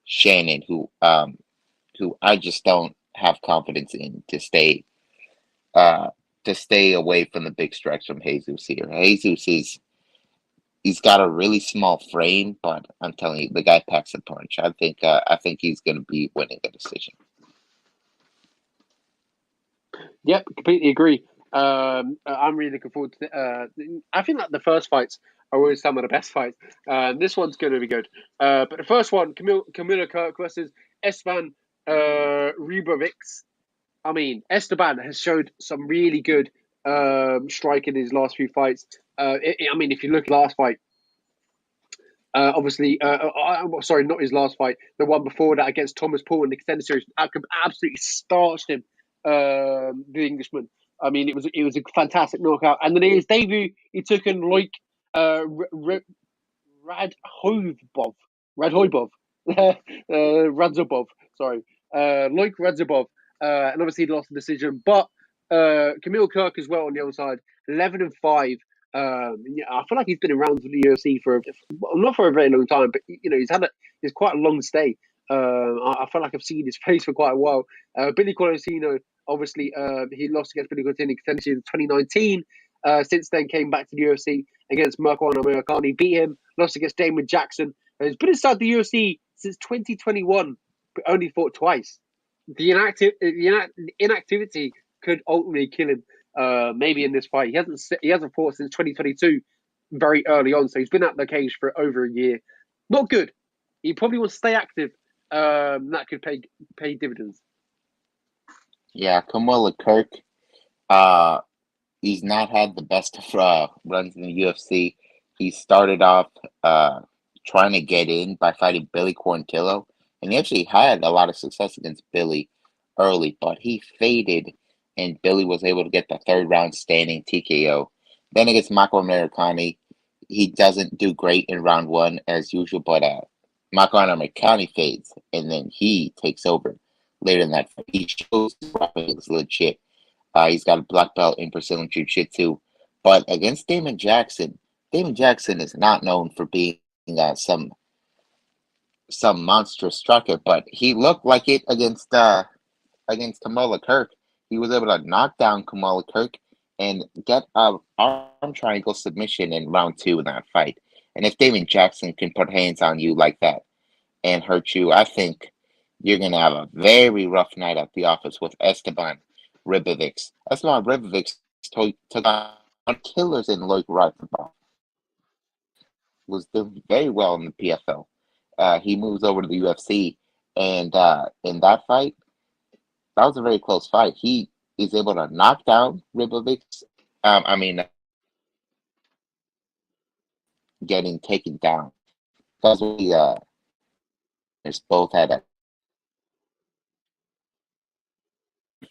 Shannon, who I just don't have confidence in to stay away from the big strikes from Jesus here. He's got a really small frame, but I'm telling you, the guy packs a punch. I think he's going to be winning the decision. Yep, completely agree. I'm really looking forward to. I think that the first fights always some of the best fights. This one's going to be good. But the first one, Camilla Kirk versus Esteban Ribovics. I mean, Esteban has showed some really good strike in his last few fights. I mean, if you look at last fight, obviously, sorry, not his last fight, the one before that against Thomas Paul in the extended series, absolutely starched him, the Englishman. I mean, it was a fantastic knockout. And then in his debut, he took in like Radhojbov, Radzobov, sorry, like Radzobov, and obviously he lost the decision. But Camille Kirk as well on the other side, 11-5. Yeah, I feel like he's been around the UFC for not for a very long time, but you know he's quite a long stay. I feel like I've seen his face for quite a while. Billy Colosino, obviously, he lost against Billy Colosino extended in 2019. Since then, came back to the UFC against Marco Americani, beat him, lost against Damon Jackson. He's been inside the UFC since 2021, but only fought twice. The inactivity could ultimately kill him. Maybe in this fight, he hasn't fought since 2022, very early on. So he's been out the cage for over a year. Not good. He probably wants to stay active. That could pay dividends. Yeah, Kamala Kirk. He's not had the best of runs in the UFC. He started off trying to get in by fighting Billy Quarantillo, and he actually had a lot of success against Billy early, but he faded, and Billy was able to get the third round standing TKO. Then against Marco Americani, he doesn't do great in round one as usual, but Marco Americani fades, and then he takes over later in that fight. He shows his weapon is legit. He's got a black belt in Brazilian Jiu-Jitsu. But against Damon Jackson is not known for being some monstrous striker, but he looked like it against Kamala Kirk. He was able to knock down Kamala Kirk and get a arm triangle submission in round 2 in that fight. And if Damon Jackson can put hands on you like that and hurt you, I think you're going to have a very rough night at the office with Esteban Ribovics. Esteban Ribovics took on killers in Loic Radzhabov. Was doing very well in the PFL. He moves over to the UFC, and in that fight, that was a very close fight. He is able to knock down Ribovics. Getting taken down. Because we both had a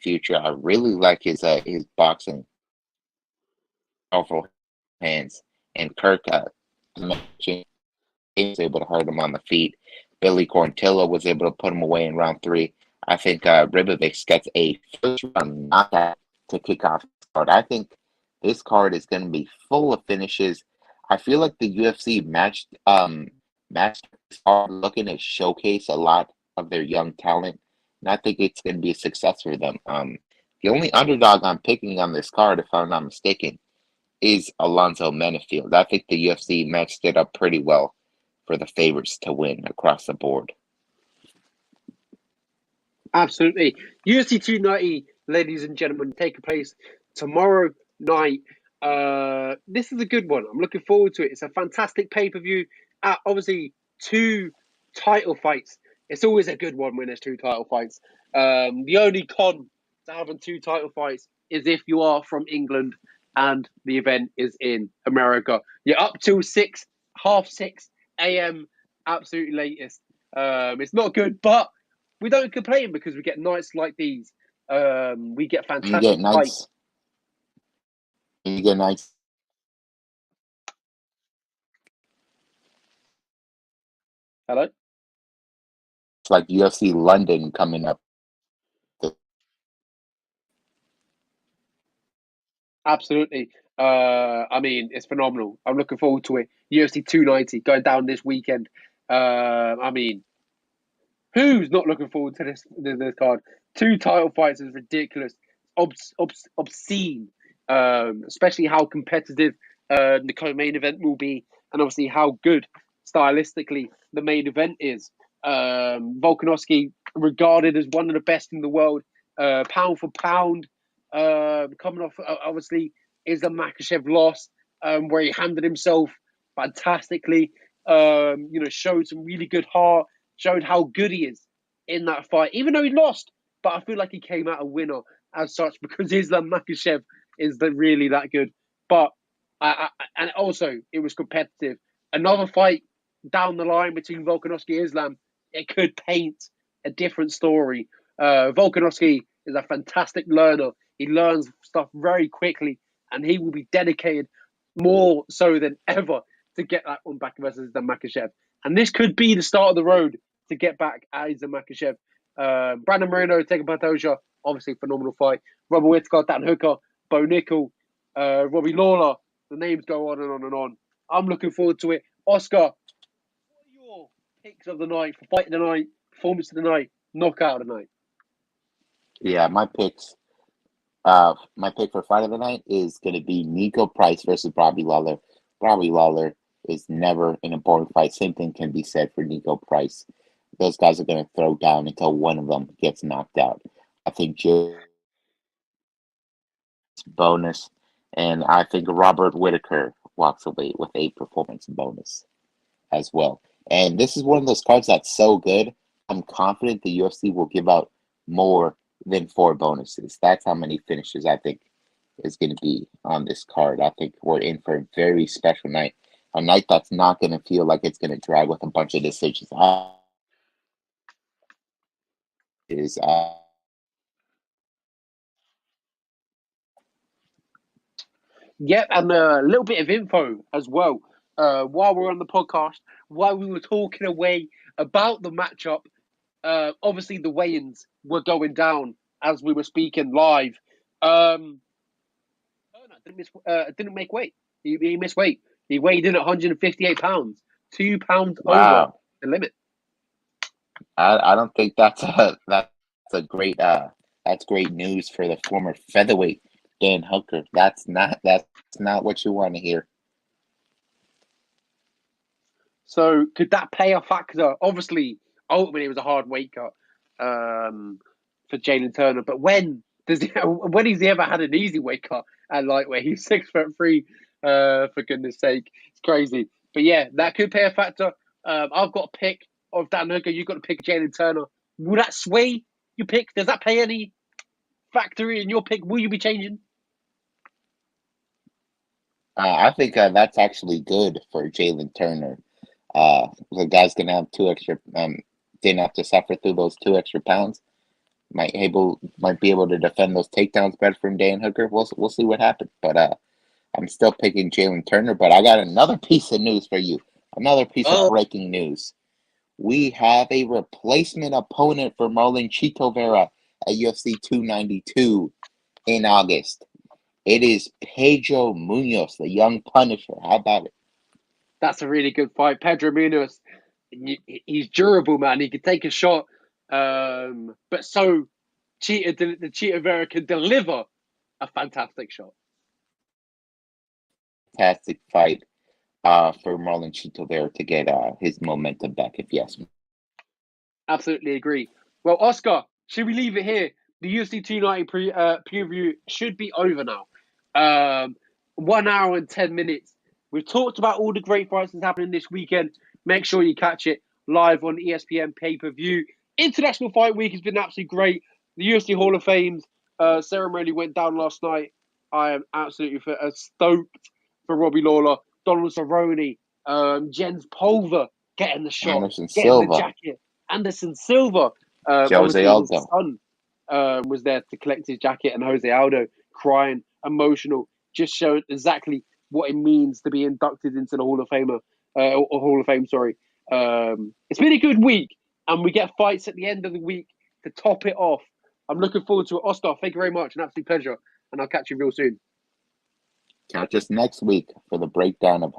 future. I really like his boxing, powerful hands, and Kirk was able to hurt him on the feet. Billy Quarantillo was able to put him away in round 3. I think Ribovics gets a first round knockout to kick off this card. I think this card is going to be full of finishes. I feel like the UFC matched are looking to showcase a lot of their young talent, and I think it's going to be a success for them. The only underdog I'm picking on this card, if I'm not mistaken, is Alonzo Menifield. I think the UFC matched it up pretty well for the favorites to win across the board. Absolutely. UFC 290, ladies and gentlemen, taking place tomorrow night. This is a good one. I'm looking forward to it. It's a fantastic pay-per-view. Obviously, 2 title fights. It's always a good one when there's 2 title fights. The only con to having 2 title fights is if you are from England and the event is in America. You're up till 6:30, 6 a.m. absolute latest. It's not good, but we don't complain because we get nights like these. We get fantastic fights. You get nights. Hello? It's like UFC London coming up. Absolutely. I mean, it's phenomenal. I'm looking forward to it. UFC 290 going down this weekend. I mean, who's not looking forward to this card? 2 title fights is ridiculous, obscene. Especially how competitive the co-main event will be, and obviously how good stylistically the main event is. Volkanovski regarded as one of the best in the world, pound for pound. Coming off, obviously, is the Makhachev loss, where he handed himself fantastically. Showed some really good heart, showed how good he is in that fight, even though he lost. But I feel like he came out a winner as such because Islam Makhachev is really that good. But and also it was competitive. Another fight down the line between Volkanovski and Islam, it could paint a different story. Volkanovski is a fantastic learner. He learns stuff very quickly, and he will be dedicated more so than ever to get that one back versus the Makhachev. And this could be the start of the road to get back at Islam Makhachev. Brandon Moreno, taking Pantoja, obviously phenomenal fight. Robert Whittaker, Dan Hooker, Bo Nickel, Robbie Lawler. The names go on and on and on. I'm looking forward to it. Oscar, what are your picks of the night for fight of the night, performance of the night, knockout of the night? Yeah, my pick for fight of the night is going to be Nico Price versus Robbie Lawler. Robbie Lawler is never an important fight. Same thing can be said for Nico Price. Those guys are going to throw down until one of them gets knocked out. I think Jay's bonus, and I think Robert Whittaker walks away with a performance bonus as well. And this is one of those cards that's so good. I'm confident the UFC will give out more than 4 bonuses. That's how many finishes I think is going to be on this card. I think we're in for a very special night. A night that's not going to feel like it's going to drag with a bunch of decisions. Is Yep, and a little bit of info as well. While we're on the podcast, while we were talking away about the matchup, obviously the weigh-ins were going down as we were speaking live. Turner didn't make weight. He missed weight. He weighed in at 158 pounds, 2 pounds over wow. the limit. I don't think that's a great that's great news for the former featherweight Dan Hooker. That's not what you want to hear. So could that play a factor? Obviously, ultimately it was a hard weight cut for Jalen Turner. But when has he ever had an easy weight cut at lightweight? He's 6'3", for goodness sake. It's crazy. But yeah, that could play a factor. I've got a pick of Dan Hooker. You've got to pick Jalen Turner. Will that sway your pick? Does that play any factor in your pick? Will you be changing? I think that's actually good for Jalen Turner. The guy's gonna have 2 extra. Didn't have to suffer through those 2 extra pounds. Might be able to defend those takedowns better from Dan Hooker. We'll see what happens. But I'm still picking Jalen Turner. But I got another piece of news for you. Another piece of breaking news. We have a replacement opponent for Marlon Chito Vera at UFC 292 in August. It is Pedro Munoz, the young Punisher. How about it? That's a really good fight. Pedro Munoz, he's durable, man. He can take a shot. But so the Chito Vera can deliver a fantastic shot. Fantastic fight for Marlon Chito Vera to get his momentum back, if yes. Absolutely agree. Well, Oscar, should we leave it here? The UFC 290 preview should be over now. 1 hour and 10 minutes. We've talked about all the great fights that's happening this weekend. Make sure you catch it live on ESPN pay-per-view. International Fight Week has been absolutely great. The UFC Hall of Fame ceremony went down last night. I am absolutely stoked for Robbie Lawler, Donald Cerrone, Jens Pulver getting the shot, Anderson getting the Silva, jacket. Anderson Silva, Jose obviously his Aldo. son was there to collect his jacket, and Jose Aldo crying, emotional, just showing exactly what it means to be inducted into the Hall of Famer, or Hall of Fame. Sorry, it's been a good week, and we get fights at the end of the week to top it off. I'm looking forward to it. Oscar, thank you very much, an absolute pleasure, and I'll catch you real soon. Catch us next week for the breakdown of